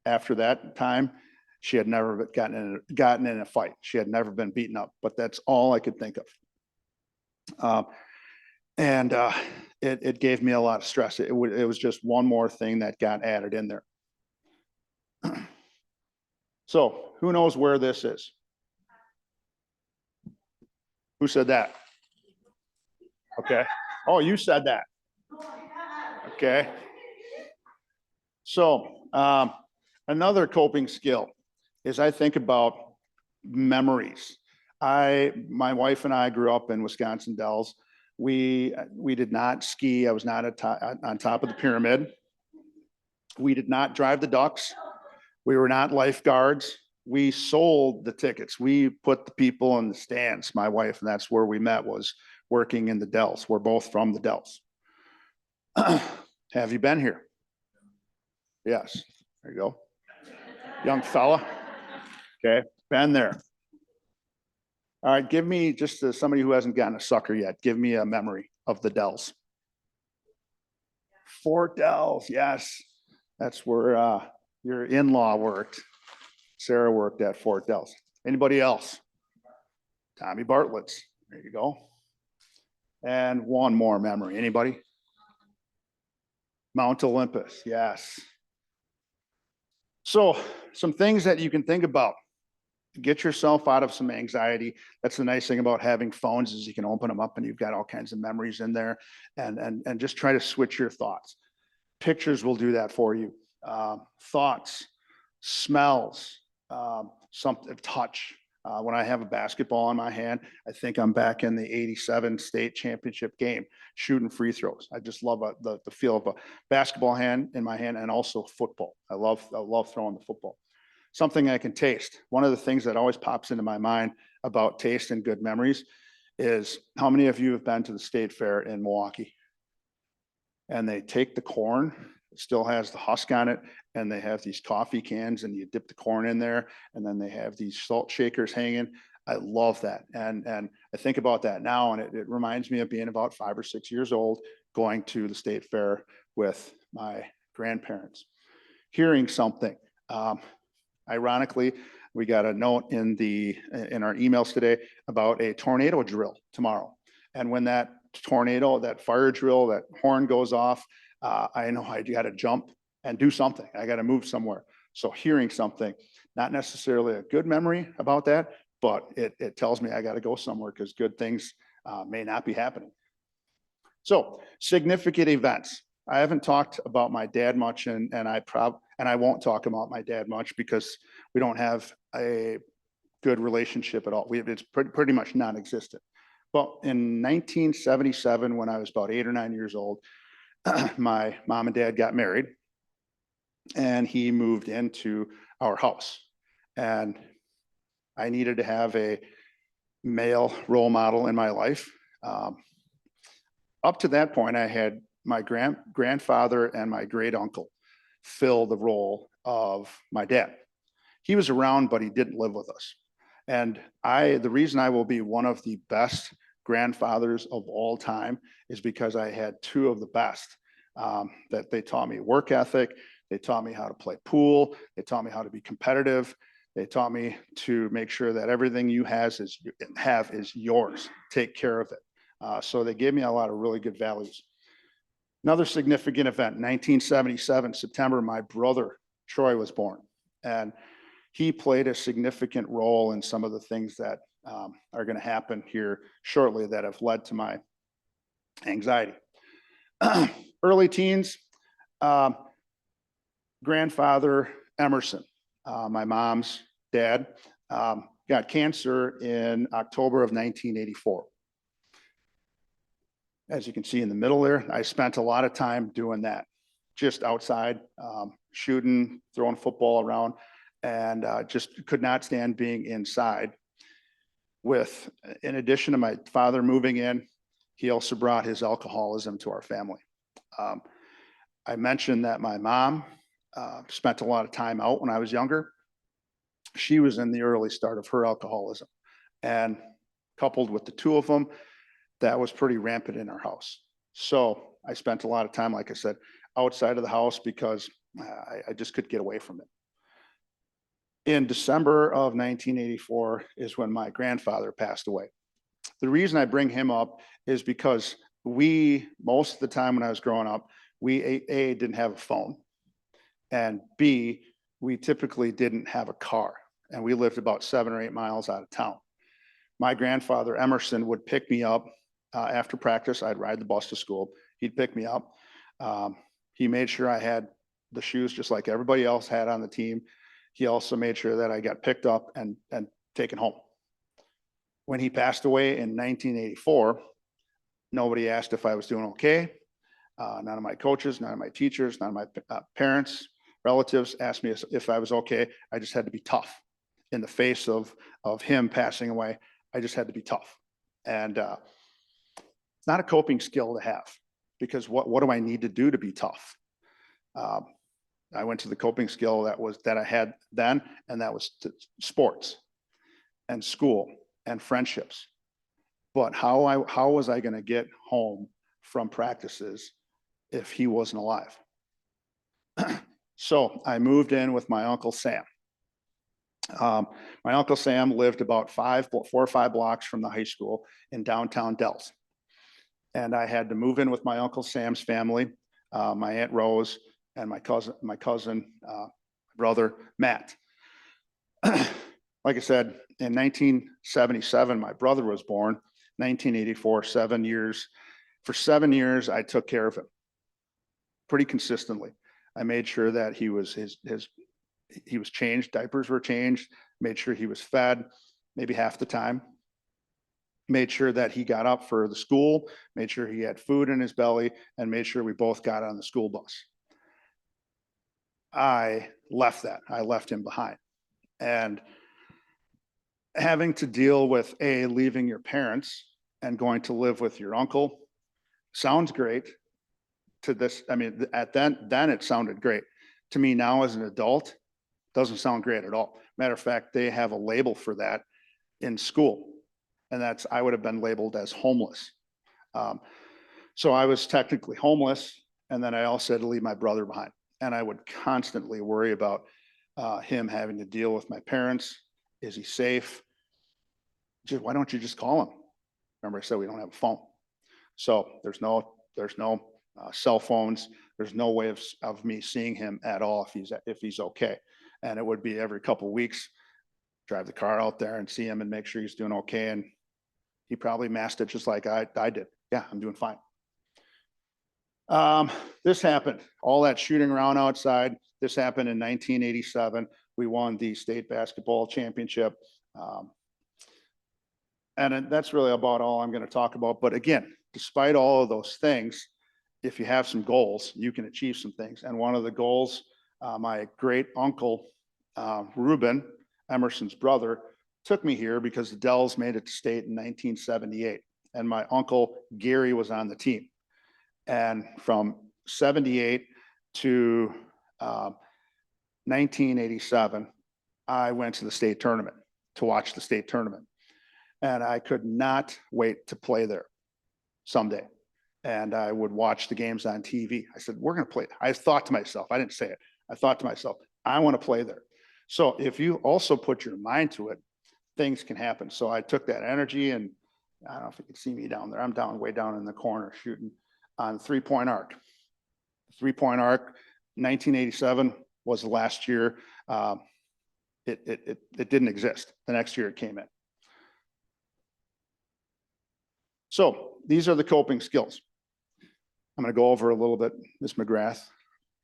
after that time, she had never gotten in a fight. She had never been beaten up, but that's all I could think of. It gave me a lot of stress. It was just one more thing that got added in there. So who knows where this is? Who said that? Okay. Oh, you said that. Okay. So another coping skill is I think about memories. My wife and I grew up in Wisconsin Dells. We did not ski. I was not on top of the pyramid. We did not drive the ducks. We were not lifeguards. We sold the tickets. We put the people in the stands, my wife, and that's where we met, was working in the Dells. We're both from the Dells. Have you been here? Yes. There you go. Young fella. Okay. Been there. All right. Give me just somebody who hasn't gotten a sucker yet. Give me a memory of the Dells. Fort Dells. Yes. That's where your in-law worked. Sarah worked at Fort Dells. Anybody else? Tommy Bartlett's. There you go. And one more memory. Anybody? Mount Olympus. Yes. So some things that you can think about. Get yourself out of some anxiety. That's the nice thing about having phones, is you can open them up and you've got all kinds of memories in there, and just try to switch your thoughts. Pictures will do that for you. Thoughts, smells, something, touch. When I have a basketball in my hand, I think I'm back in the '87 state championship game, shooting free throws. I just love the feel of a basketball hand in my hand, and also football. I love throwing the football. Something I can taste. One of the things that always pops into my mind about taste and good memories is, how many of you have been to the state fair in Milwaukee? And they take the corn, it still has the husk on it, and they have these coffee cans, and you dip the corn in there, and then they have these salt shakers hanging. I love that. And I think about that now, and it reminds me of being about 5 or 6 years old, going to the state fair with my grandparents, hearing something. Ironically, we got a note in our emails today about a tornado drill tomorrow. And when that tornado, that fire drill, that horn goes off, I know I got to jump and do something. I got to move somewhere. So hearing something, not necessarily a good memory about that, but it tells me I got to go somewhere, because good things may not be happening. So significant events. I haven't talked about my dad much, and I won't talk about my dad much, because we don't have a good relationship at all. It's pretty much non-existent. But in 1977, when I was about 8 or 9 years old, my mom and dad got married, and he moved into our house. And I needed to have a male role model in my life. Up to that point, I had my grandfather and my great uncle fill the role of my dad. He was around, but he didn't live with us. And the reason I will be one of the best grandfathers of all time is because I had two of the best, that they taught me work ethic. They taught me how to play pool. They taught me how to be competitive. They taught me to make sure that everything you have is yours. Take care of it. So they gave me a lot of really good values. Another significant event, 1977, September, my brother Troy was born, and he played a significant role in some of the things that are going to happen here shortly that have led to my anxiety. Early teens, grandfather Emerson, my mom's dad, got cancer in October of 1984. As you can see in the middle there, I spent a lot of time doing that, just outside, shooting, throwing football around, and just could not stand being inside. with, in addition to my father moving in, he also brought his alcoholism to our family. I mentioned that my mom spent a lot of time out when I was younger. She was in the early start of her alcoholism. And coupled with the two of them, that was pretty rampant in our house. So I spent a lot of time, like I said, outside of the house because I just couldn't get away from it. In December of 1984 is when my grandfather passed away. The reason I bring him up is because most of the time when I was growing up, we A, didn't have a phone, and B, we typically didn't have a car, and we lived about 7 or 8 miles out of town. My grandfather, Emerson, would pick me up after practice. I'd ride the bus to school. He'd pick me up. He made sure I had the shoes just like everybody else had on the team. He also made sure that I got picked up and taken home. When he passed away in 1984, nobody asked if I was doing okay. None of my coaches, none of my teachers, none of my parents, relatives asked me if I was okay. I just had to be tough. In the face of him passing away, I just had to be tough. And it's not a coping skill to have, because what do I need to do to be tough? I went to the coping skill that I had then, and that was sports and school and friendships. But how was I going to get home from practices if he wasn't alive? So I moved in with my Uncle Sam. My Uncle Sam lived about 4 or 5 blocks from the high school in downtown Dells. And I had to move in with my Uncle Sam's family, my Aunt Rose, and my cousin, brother, Matt. Like I said, in 1977, my brother was born. 1984, 7 years. For 7 years, I took care of him pretty consistently. I made sure that he was changed, diapers were changed, made sure he was fed maybe half the time, made sure that he got up for the school, made sure he had food in his belly, and made sure we both got on the school bus. I left him behind. And having to deal with leaving your parents and going to live with your uncle sounds great to this. I mean, then it sounded great. To me now as an adult, doesn't sound great at all. Matter of fact, they have a label for that in school, and I would have been labeled as homeless. So I was technically homeless, and then I also had to leave my brother behind. And I would constantly worry about him having to deal with my parents. Is he safe? Why don't you just call him? Remember I said we don't have a phone. So there's no cell phones. There's no way of me seeing him at all if he's okay. And it would be every couple of weeks, drive the car out there and see him and make sure he's doing okay. And he probably masked it just like I did. Yeah, I'm doing fine. This happened, all that shooting around outside. This happened in 1987. We won the state basketball championship. And that's really about all I'm going to talk about. But again, despite all of those things, if you have some goals, you can achieve some things. And one of the goals, my great uncle, Reuben, Emerson's brother, took me here because the Dells made it to state in 1978. And my uncle, Gary, was on the team. And from 78 to 1987, I went to the state tournament to watch the state tournament. And I could not wait to play there someday. And I would watch the games on TV. I said, we're going to play. I thought to myself, I didn't say it. I thought to myself, I want to play there. So if you also put your mind to it, things can happen. So I took that energy, and I don't know if you can see me down there. I'm way down in the corner shooting on 3-point arc. 3-point arc, 1987 was the last year. It didn't exist. The next year it came in. So these are the coping skills. I'm going to go over a little bit, Ms. McGrath,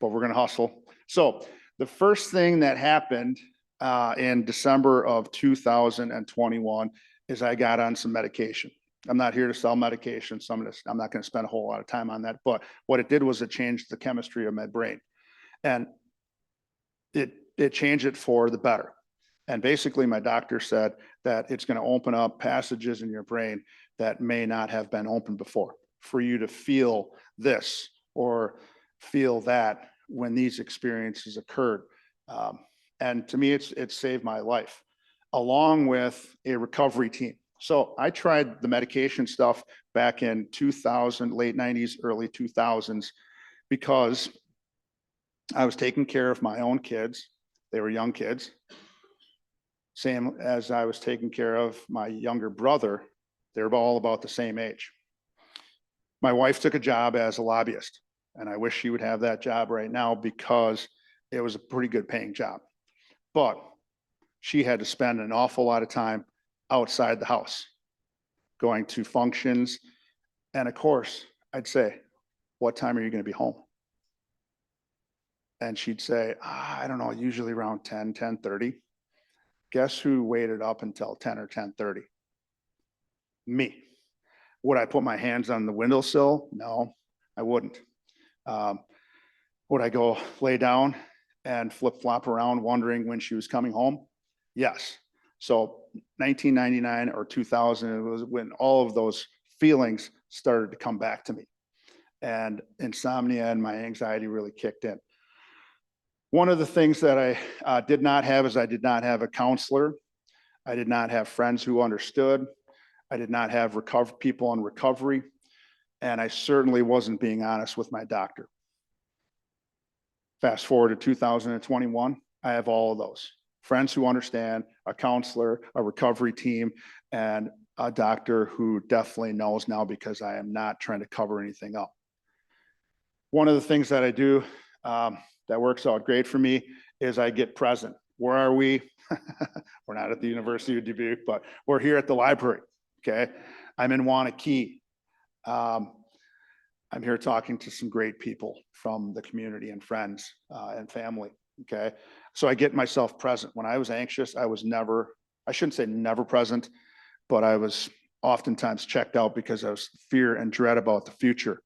but we're going to hustle. So the first thing that happened in December of 2021 is I got on some medication. I'm not here to sell medication, so I'm not going to spend a whole lot of time on that. But what it did was it changed the chemistry of my brain, and it changed it for the better. And basically my doctor said that it's going to open up passages in your brain that may not have been opened before for you to feel this or feel that when these experiences occurred. And to me, it's saved my life, along with a recovery team. So I tried the medication stuff back in 2000, late 90s, early 2000s, because I was taking care of my own kids. They were young kids. Same as I was taking care of my younger brother. They're all about the same age. My wife took a job as a lobbyist, and I wish she would have that job right now because it was a pretty good paying job. But she had to spend an awful lot of time outside the house, going to functions. And of course, I'd say, what time are you going to be home? And she'd say, I don't know, usually around 10, 10:30. Guess who waited up until 10 or 10:30? Me. Would I put my hands on the windowsill? No, I wouldn't. Would I go lay down and flip flop around wondering when she was coming home? Yes. So 1999 or 2000 was when all of those feelings started to come back to me, and insomnia and my anxiety really kicked in. One of the things that I did not have is I did not have a counselor. I did not have friends who understood. I did not have people in recovery. And I certainly wasn't being honest with my doctor. Fast forward to 2021, I have all of those. Friends who understand, a counselor, a recovery team, and a doctor who definitely knows now because I am not trying to cover anything up. One of the things that I do that works out great for me is I get present. Where are we? We're not at the University of Dubuque, but we're here at the library, okay? I'm in Wanakee. I'm here talking to some great people from the community and friends and family, okay? So I get myself present. When I was anxious, I was never, I shouldn't say never present, but I was oftentimes checked out because I was fear and dread about the future.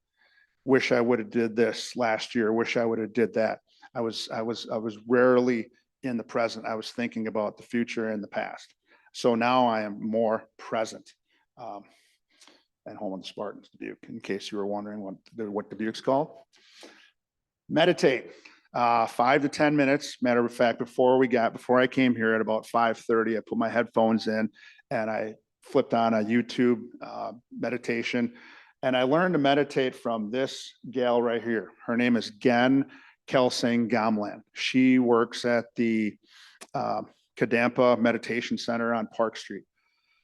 Wish I would have did this last year. Wish I would have did that. I was rarely in the present. I was thinking about the future and the past. So now I am more present. And home of the Spartans, Dubuque, in case you were wondering what Dubuque's called. Meditate, 5 to 10 minutes. Matter of fact, before I came here at about 5:30, I put my headphones in and I flipped on a YouTube meditation. And I learned to meditate from this gal right here. Her name is Gen Kelsing Gamlan. She works at the Kadampa Meditation Center on Park Street.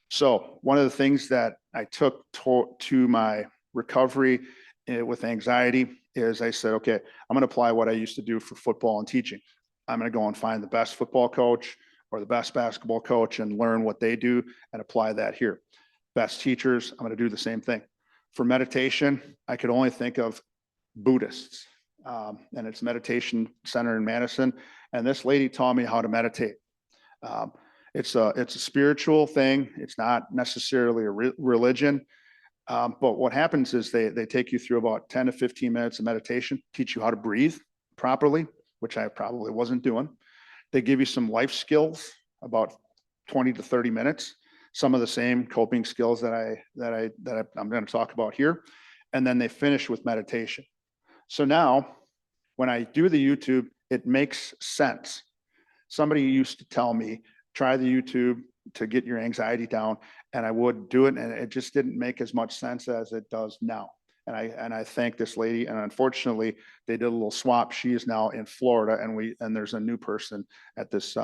So one of the things that I took to my recovery with anxiety is I said, okay, I'm going to apply what I used to do for football and teaching. I'm going to go and find the best football coach or the best basketball coach and learn what they do and apply that here. Best teachers, I'm going to do the same thing. For meditation, I could only think of Buddhists, and it's meditation center in Madison. And this lady taught me how to meditate. It's a spiritual thing. It's not necessarily a religion. But what happens is they take you through about 10 to 15 minutes of meditation, teach you how to breathe properly, which I probably wasn't doing. They give you some life skills, about 20 to 30 minutes, some of the same coping skills that I'm going to talk about here. And then they finish with meditation. So now when I do the YouTube, it makes sense. Somebody used to tell me, try the YouTube to get your anxiety down, and I would do it, and it just didn't make as much sense as it does now. And I thank this lady, and unfortunately, they did a little swap. She is now in Florida, and there's a new person at this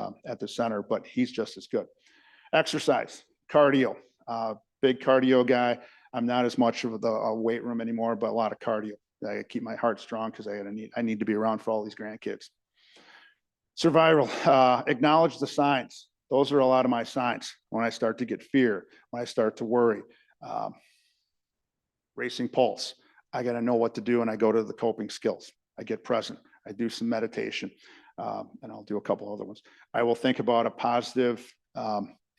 center, but he's just as good. Exercise, cardio, big cardio guy. I'm not as much of the weight room anymore, but a lot of cardio. I keep my heart strong because I need to be around for all these grandkids. Survival, acknowledge the signs. Those are a lot of my signs. When I start to get fear, when I start to worry, racing pulse, I got to know what to do, and I go to the coping skills. I get present. I do some meditation, and I'll do a couple other ones. I will think about a positive,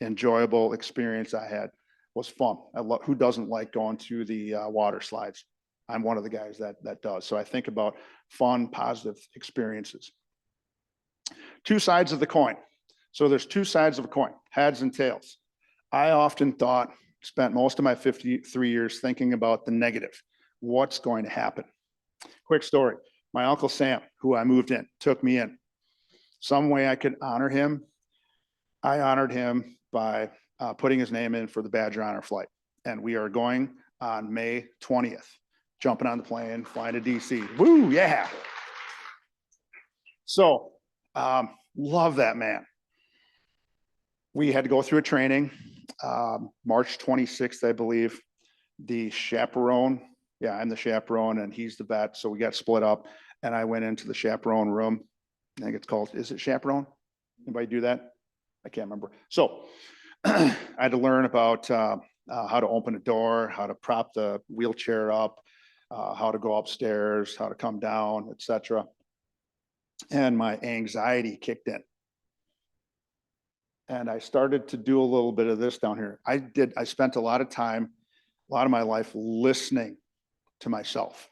enjoyable experience I had. It was fun. Who doesn't like going to the water slides? I'm one of the guys that does. So I think about fun, positive experiences. Two sides of the coin. So there's two sides of a coin, heads and tails. I often spent most of my 53 years thinking about the negative. What's going to happen? Quick story. My Uncle Sam, who I moved in, took me in. Some way I could honor him. I honored him by putting his name in for the Badger Honor flight. And we are going on May 20th, jumping on the plane, flying to DC. Woo, yeah. So, love that man. We had to go through a training, March 26th, I believe. The chaperone, yeah, I'm the chaperone and he's the vet. So we got split up and I went into the chaperone room. I think it's called, is it chaperone? Anybody do that? I can't remember. So I had to learn about how to open a door, how to prop the wheelchair up, how to go upstairs, how to come down, etc. And my anxiety kicked in. And I started to do a little bit of this down here. I spent a lot of time, a lot of my life listening to myself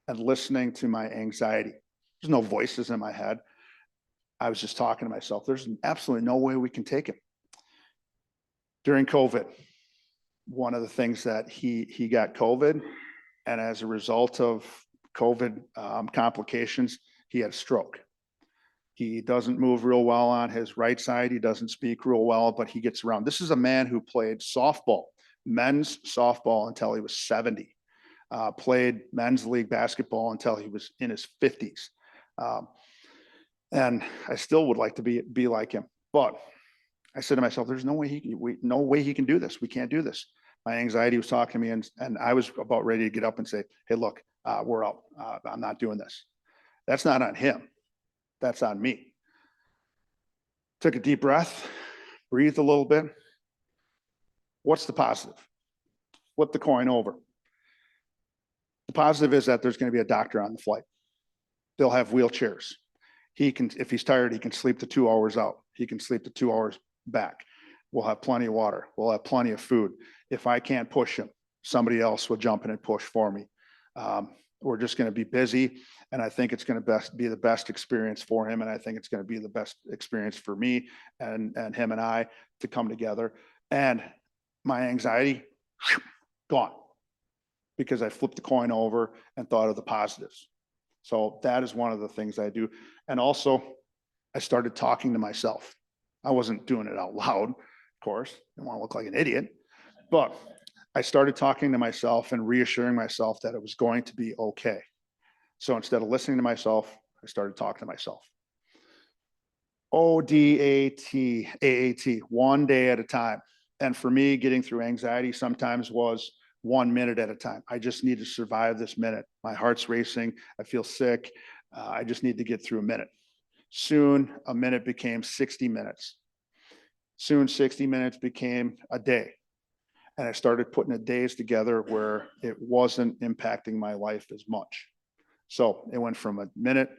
and listening to my anxiety. There's no voices in my head. I was just talking to myself. There's absolutely no way we can take it. During COVID, one of the things that he got COVID, and as a result of COVID complications, he had a stroke. He doesn't move real well on his right side. He doesn't speak real well, but he gets around. This is a man who played softball, men's softball until he was 70. Played men's league basketball until he was in his 50s. And I still would like to be like him. But I said to myself, there's no way he can do this. We can't do this. My anxiety was talking to me and I was about ready to get up and say, hey, look, we're out. I'm not doing this. That's not on him. That's on me. Took a deep breath, breathed a little bit. What's the positive? Flip the coin over. The positive is that there's going to be a doctor on the flight. They'll have wheelchairs. He can, if he's tired, he can sleep the 2 hours out. He can sleep the 2 hours back. We'll have plenty of water. We'll have plenty of food. If I can't push him, somebody else will jump in and push for me. We're just going to be busy. And I think it's going to be the best experience for him. And I think it's going to be the best experience for me and him and I to come together. And my anxiety, gone. Because I flipped the coin over and thought of the positives. So that is one of the things I do. And also, I started talking to myself. I wasn't doing it out loud, of course. I didn't want to look like an idiot. But I started talking to myself and reassuring myself that it was going to be okay. So instead of listening to myself, I started talking to myself. ODAT, AAT, one day at a time. And for me, getting through anxiety sometimes was 1 minute at a time. I just need to survive this minute. My heart's racing. I feel sick. I just need to get through a minute. Soon, a minute became 60 minutes. Soon, 60 minutes became a day. And I started putting the days together where it wasn't impacting my life as much. So it went from a minute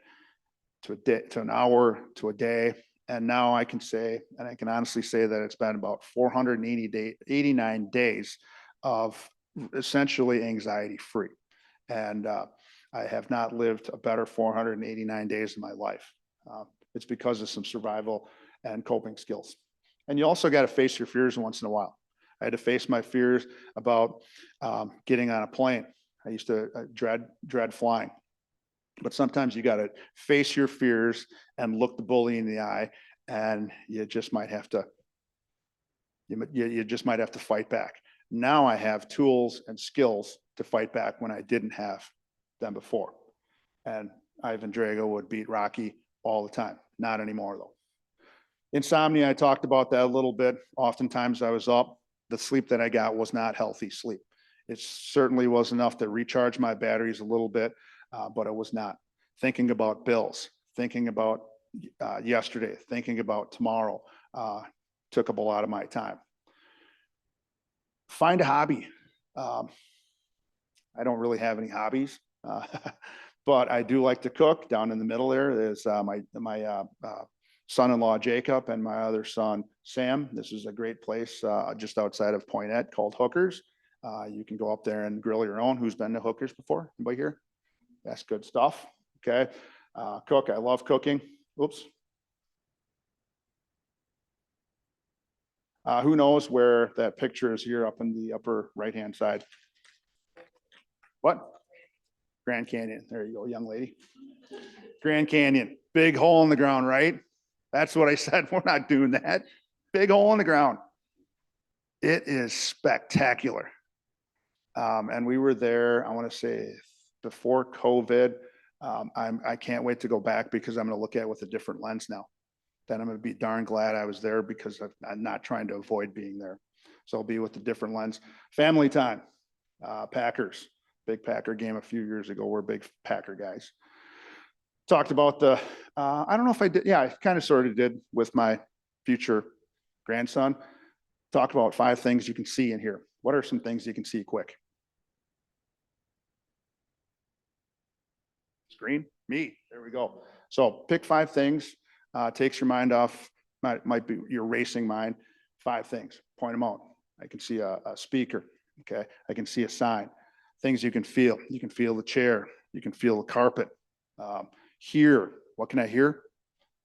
to a day, to an hour, to a day. And now I can say, and I can honestly say that it's been about 489 days of essentially anxiety free. And I have not lived a better 489 days in my life. It's because of some survival and coping skills. And you also got to face your fears once in a while. I had to face my fears about getting on a plane. I used to dread flying. But sometimes you got to face your fears and look the bully in the eye, and you just might have to, you just might have to fight back. Now I have tools and skills to fight back when I didn't have them before. And Ivan Drago would beat Rocky all the time. Not anymore though. Insomnia, I talked about that a little bit. Oftentimes I was up. The sleep that I got was not healthy sleep. It certainly was enough to recharge my batteries a little bit, but it was not. Thinking about bills, thinking about yesterday, thinking about tomorrow took up a lot of my time. Find a hobby. I don't really have any hobbies, but I do like to cook. Down in the middle there is my son-in-law Jacob and my other son Sam. This is a great place just outside of Poinette called Hookers. You can go up there and grill your own. Who's been to Hookers before? Anybody here? That's good stuff. Okay. Cook. I love cooking. Oops. Who knows where that picture is here up in the upper right-hand side? What? Grand Canyon. There you go, young lady. Grand Canyon, big hole in the ground, right? That's what I said. We're not doing that. Big hole in the ground. It is spectacular. And we were there, I want to say before COVID. I can't wait to go back because I'm going to look at it with a different lens now. Then I'm going to be darn glad I was there because I'm not trying to avoid being there. So I'll be with a different lens. Family time, Packers, big Packer game a few years ago. We're big Packer guys. Talked about the, I don't know if I did. Yeah, I kind of sort of did with my future grandson. Talked about 5 things you can see in here. What are some things you can see quick? Screen, me, there we go. So pick 5 things, takes your mind off, might be your racing mind. 5 things, point them out. I can see a speaker, okay? I can see a sign. Things you can feel the chair, you can feel the carpet. Hear, what can I hear?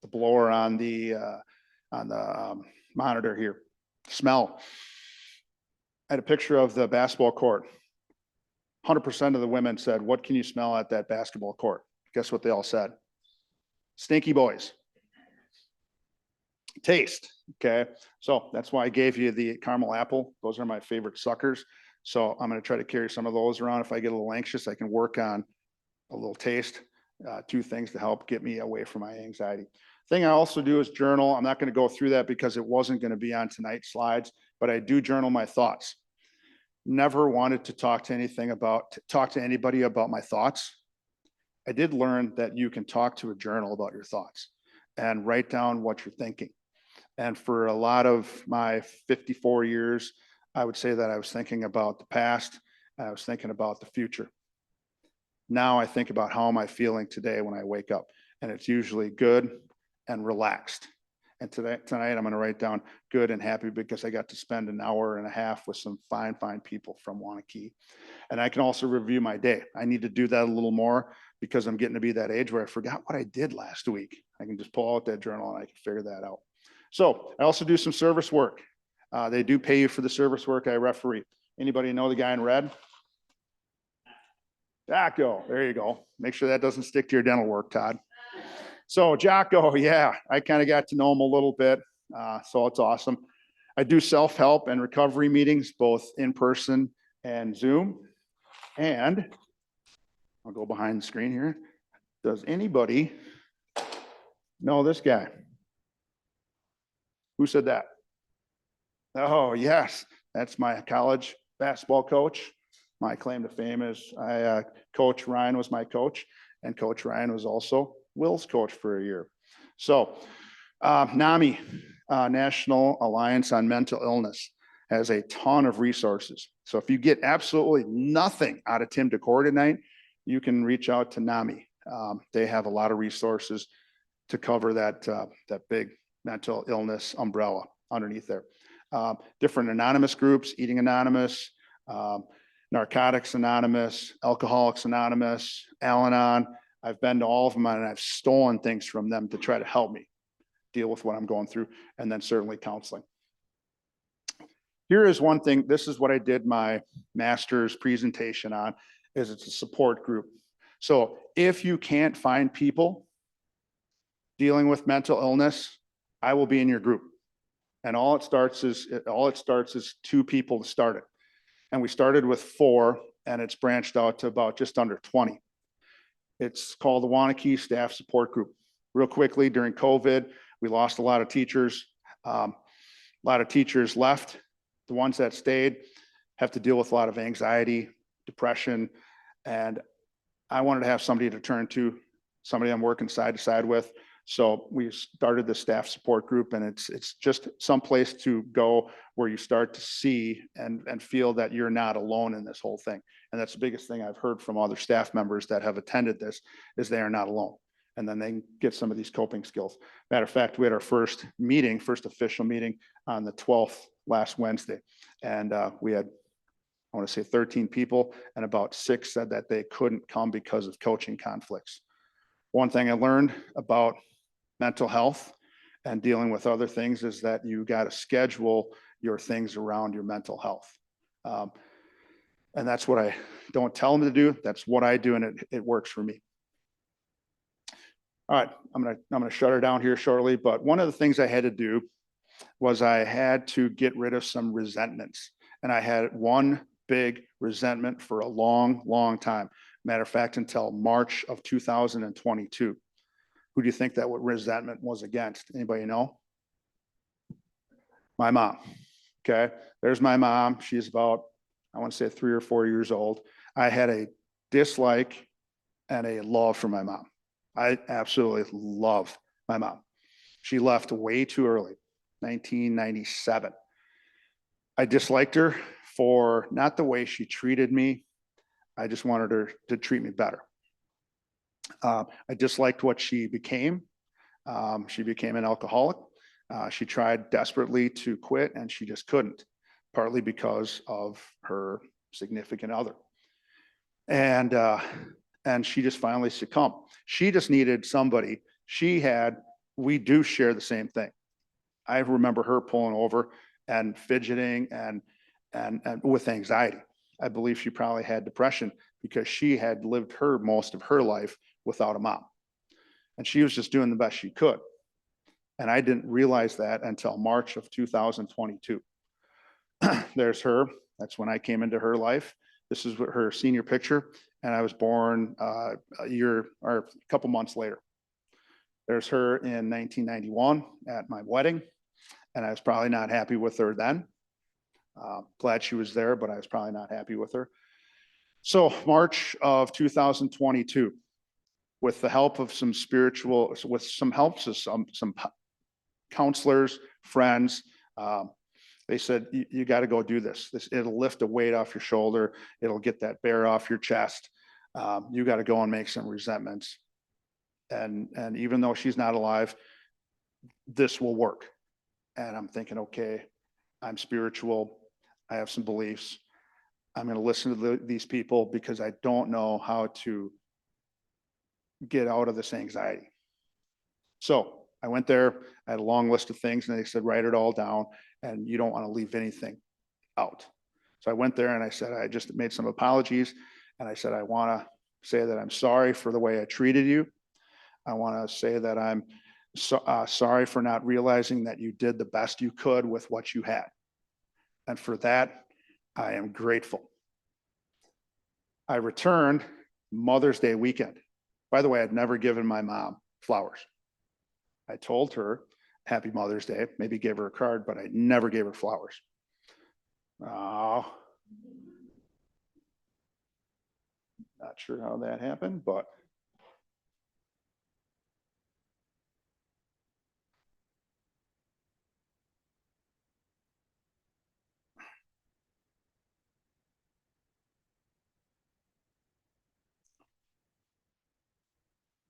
The blower on the monitor here. Smell. I had a picture of the basketball court. 100% of the women said, what can you smell at that basketball court? Guess what they all said? Stinky boys. Taste, okay? So that's why I gave you the caramel apple. Those are my favorite suckers. So I'm going to try to carry some of those around. If I get a little anxious, I can work on a little taste. 2 things to help get me away from my anxiety. Thing I also do is journal. I'm not going to go through that because it wasn't going to be on tonight's slides, but I do journal my thoughts. Never wanted to talk to anybody about my thoughts. I did learn that you can talk to a journal about your thoughts and write down what you're thinking. And for a lot of my 54 years, I would say that I was thinking about the past and I was thinking about the future. Now I think about how am I feeling today when I wake up, and it's usually good and relaxed. And tonight I'm going to write down good and happy because I got to spend an hour and a half with some fine people from Waunakee. And I can also review my day. I need to do that a little more because I'm getting to be that age where I forgot what I did last week. I can just pull out that journal and I can figure that out. So I also do some service work. They do pay you for the service work I referee. Anybody know the guy in red? Jocko, there you go. Make sure that doesn't stick to your dental work, Todd. So Jocko, yeah, I kind of got to know him a little bit. So it's awesome. I do self-help and recovery meetings, both in person and Zoom. And I'll go behind the screen here. Does anybody know this guy? Who said that? Oh, yes, that's my college basketball coach. My claim to fame is Coach Ryan was my coach, and Coach Ryan was also Will's coach for a year. So NAMI, National Alliance on Mental Illness, has a ton of resources. So if you get absolutely nothing out of Tim DeCore tonight, you can reach out to NAMI. They have a lot of resources to cover that big mental illness umbrella underneath there. Different anonymous groups, Eating Anonymous, Narcotics Anonymous, Alcoholics Anonymous, Al-Anon. I've been to all of them and I've stolen things from them to try to help me deal with what I'm going through, and then certainly counseling. Here is one thing. This is what I did my master's presentation on, is it's a support group. So if you can't find people dealing with mental illness, I will be in your group. And all it starts is 2 people to start it. And we started with 4, and it's branched out to about just under 20. It's called the Waunakee Staff Support Group. Real quickly, during COVID, we lost a lot of teachers. A lot of teachers left. The ones that stayed have to deal with a lot of anxiety, depression, and I wanted to have somebody to turn to, somebody I'm working side to side with. So we started the staff support group, and it's just some place to go where you start to see and feel that you're not alone in this whole thing. And that's the biggest thing I've heard from other staff members that have attended this, is they are not alone. And then they can get some of these coping skills. Matter of fact, we had our first official meeting on the 12th last Wednesday. And we had, I want to say 13 people, and about 6 said that they couldn't come because of coaching conflicts. One thing I learned about mental health and dealing with other things is that you got to schedule your things around your mental health. And that's what I don't tell them to do. That's what I do, and it works for me. All right, I'm gonna shut her down here shortly, but one of the things I had to do was I had to get rid of some resentments. And I had one big resentment for a long, long time. Matter of fact, until March of 2022. Who do you think that what resentment was against? Anybody know? My mom. Okay, there's my mom. She's about, I want to say 3 or 4 years old. I had a dislike and a love for my mom. I absolutely love my mom. She left way too early, 1997. I disliked her for not the way she treated me. I just wanted her to treat me better. I disliked what she became. She became an alcoholic. She tried desperately to quit and she just couldn't, partly because of her significant other. And she just finally succumbed. She just needed somebody. We do share the same thing. I remember her pulling over and fidgeting and with anxiety. I believe she probably had depression because she had lived most of her life without a mom. And she was just doing the best she could. And I didn't realize that until March of 2022. There's her. That's when I came into her life. This is her senior picture. And I was born a year or a couple months later. There's her in 1991 at my wedding. And I was probably not happy with her then. Glad she was there, but I was probably not happy with her. So March of 2022, with the help of some some counselors, friends, they said, you got to go do this. It'll lift a weight off your shoulder. It'll get that bear off your chest. You got to go and make some resentments. And even though she's not alive, this will work. And I'm thinking, okay, I'm spiritual. I have some beliefs. I'm going to listen to these people because I don't know how to get out of this anxiety. So I went there. I had a long list of things and they said, write it all down and you don't want to leave anything out. So I went there and I said, I just made some apologies. And I said, I want to say that I'm sorry for the way I treated you. I want to say that I'm sorry for not realizing that you did the best you could with what you had. And for that, I am grateful. I returned Mother's Day weekend. By the way, I'd never given my mom flowers. I told her Happy Mother's Day, maybe gave her a card, but I never gave her flowers. Oh, not sure how that happened, but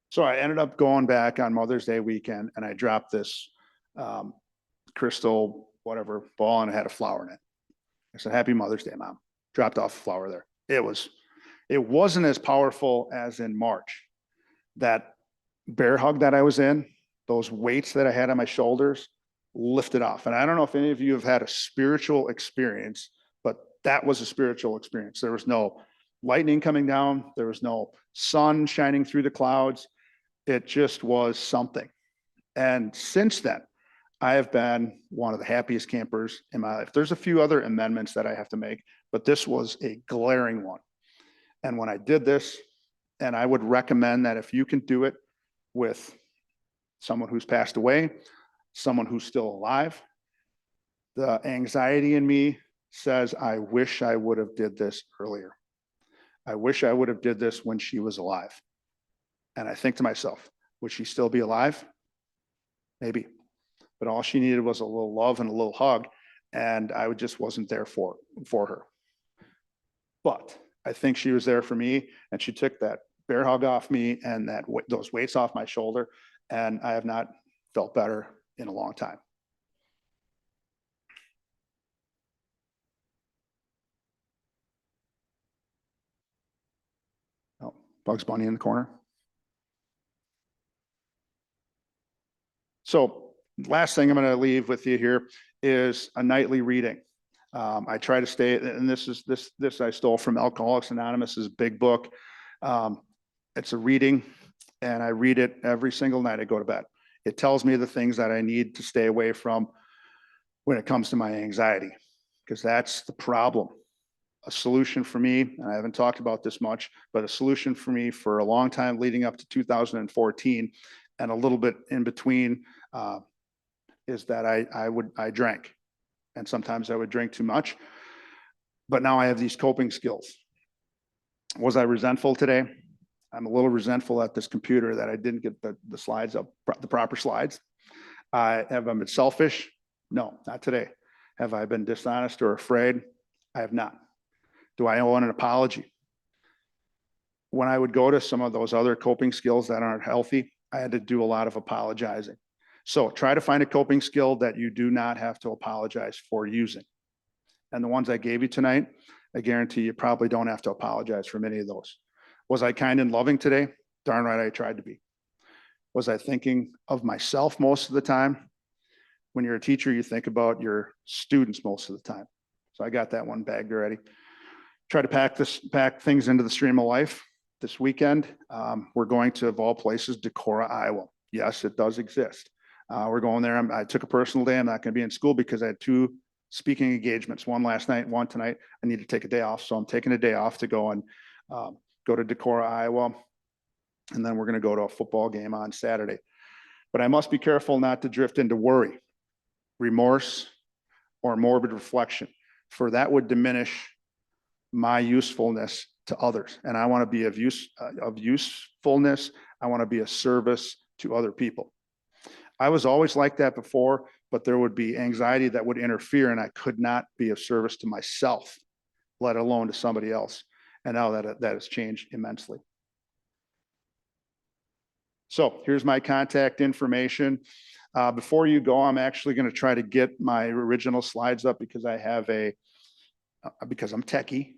so I ended up going back on Mother's Day weekend and I dropped this crystal, whatever, ball and it had a flower in it. I said, Happy Mother's Day, Mom. Dropped off a flower there. It wasn't as powerful as in March. That bear hug that I was in, those weights that I had on my shoulders lifted off. And I don't know if any of you have had a spiritual experience, but that was a spiritual experience. There was no lightning coming down. There was no sun shining through the clouds. It just was something. And since then, I have been one of the happiest campers in my life. There's a few other amendments that I have to make, but this was a glaring one. And when I did this, and I would recommend that if you can do it with someone who's passed away, someone who's still alive, the anxiety in me says, I wish I would have did this earlier. I wish I would have did this when she was alive. And I think to myself, would she still be alive? Maybe. But all she needed was a little love and a little hug, and I just wasn't there for her. But I think she was there for me, and she took that bear hug off me and those weights off my shoulder, and I have not felt better in a long time. Oh, Bugs Bunny in the corner. So last thing I'm going to leave with you here is a nightly reading. I try to stay, and this I stole from Alcoholics Anonymous's big book. It's a reading, and I read it every single night I go to bed. It tells me the things that I need to stay away from when it comes to my anxiety, because that's the problem. A solution for me, and I haven't talked about this much, but a solution for me for a long time leading up to 2014 and a little bit in between is that I drank, and sometimes I would drink too much, but now I have these coping skills. Was I resentful today? I'm a little resentful at this computer that I didn't get the slides up, the proper slides. Have I been selfish? No, not today. Have I been dishonest or afraid? I have not. Do I owe an apology? When I would go to some of those other coping skills that aren't healthy, I had to do a lot of apologizing. So try to find a coping skill that you do not have to apologize for using. And the ones I gave you tonight, I guarantee you probably don't have to apologize for many of those. Was I kind and loving today? Darn right I tried to be. Was I thinking of myself most of the time? When you're a teacher, you think about your students most of the time. So I got that one bagged already. Try to pack things into the stream of life. This weekend, we're going to, of all places, Decorah, Iowa. Yes, it does exist. We're going there. I took a personal day. I'm not going to be in school because I had 2 speaking engagements, one last night, one tonight. I need to take a day off. So I'm taking a day off to go and go to Decorah, Iowa. And then we're going to go to a football game on Saturday. But I must be careful not to drift into worry, remorse, or morbid reflection, for that would diminish my usefulness to others. And I want to be of usefulness. I want to be a service to other people. I was always like that before, but there would be anxiety that would interfere, and I could not be of service to myself, let alone to somebody else. And now that has changed immensely. So here's my contact information. Before you go, I'm actually going to try to get my original slides up because I have because I'm techie,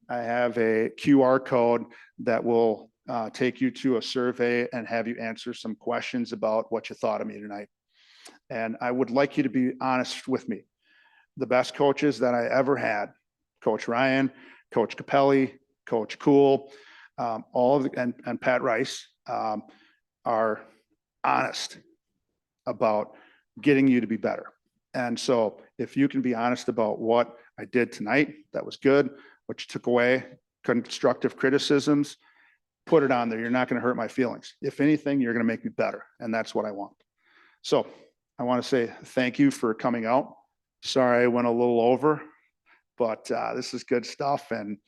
I have a QR code that will take you to a survey and have you answer some questions about what you thought of me tonight. And I would like you to be honest with me. The best coaches that I ever had, Coach Ryan, Coach Capelli, Coach Cool, all of and Pat Rice are honest about getting you to be better. And so if you can be honest about what I did tonight, that was good, what you took away, constructive criticisms, put it on there. You're not going to hurt my feelings. If anything, you're going to make me better. And that's what I want. So I want to say thank you for coming out. Sorry I went a little over, but this is good stuff, and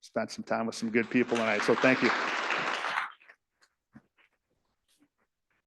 spent some time with some good people tonight. So thank you.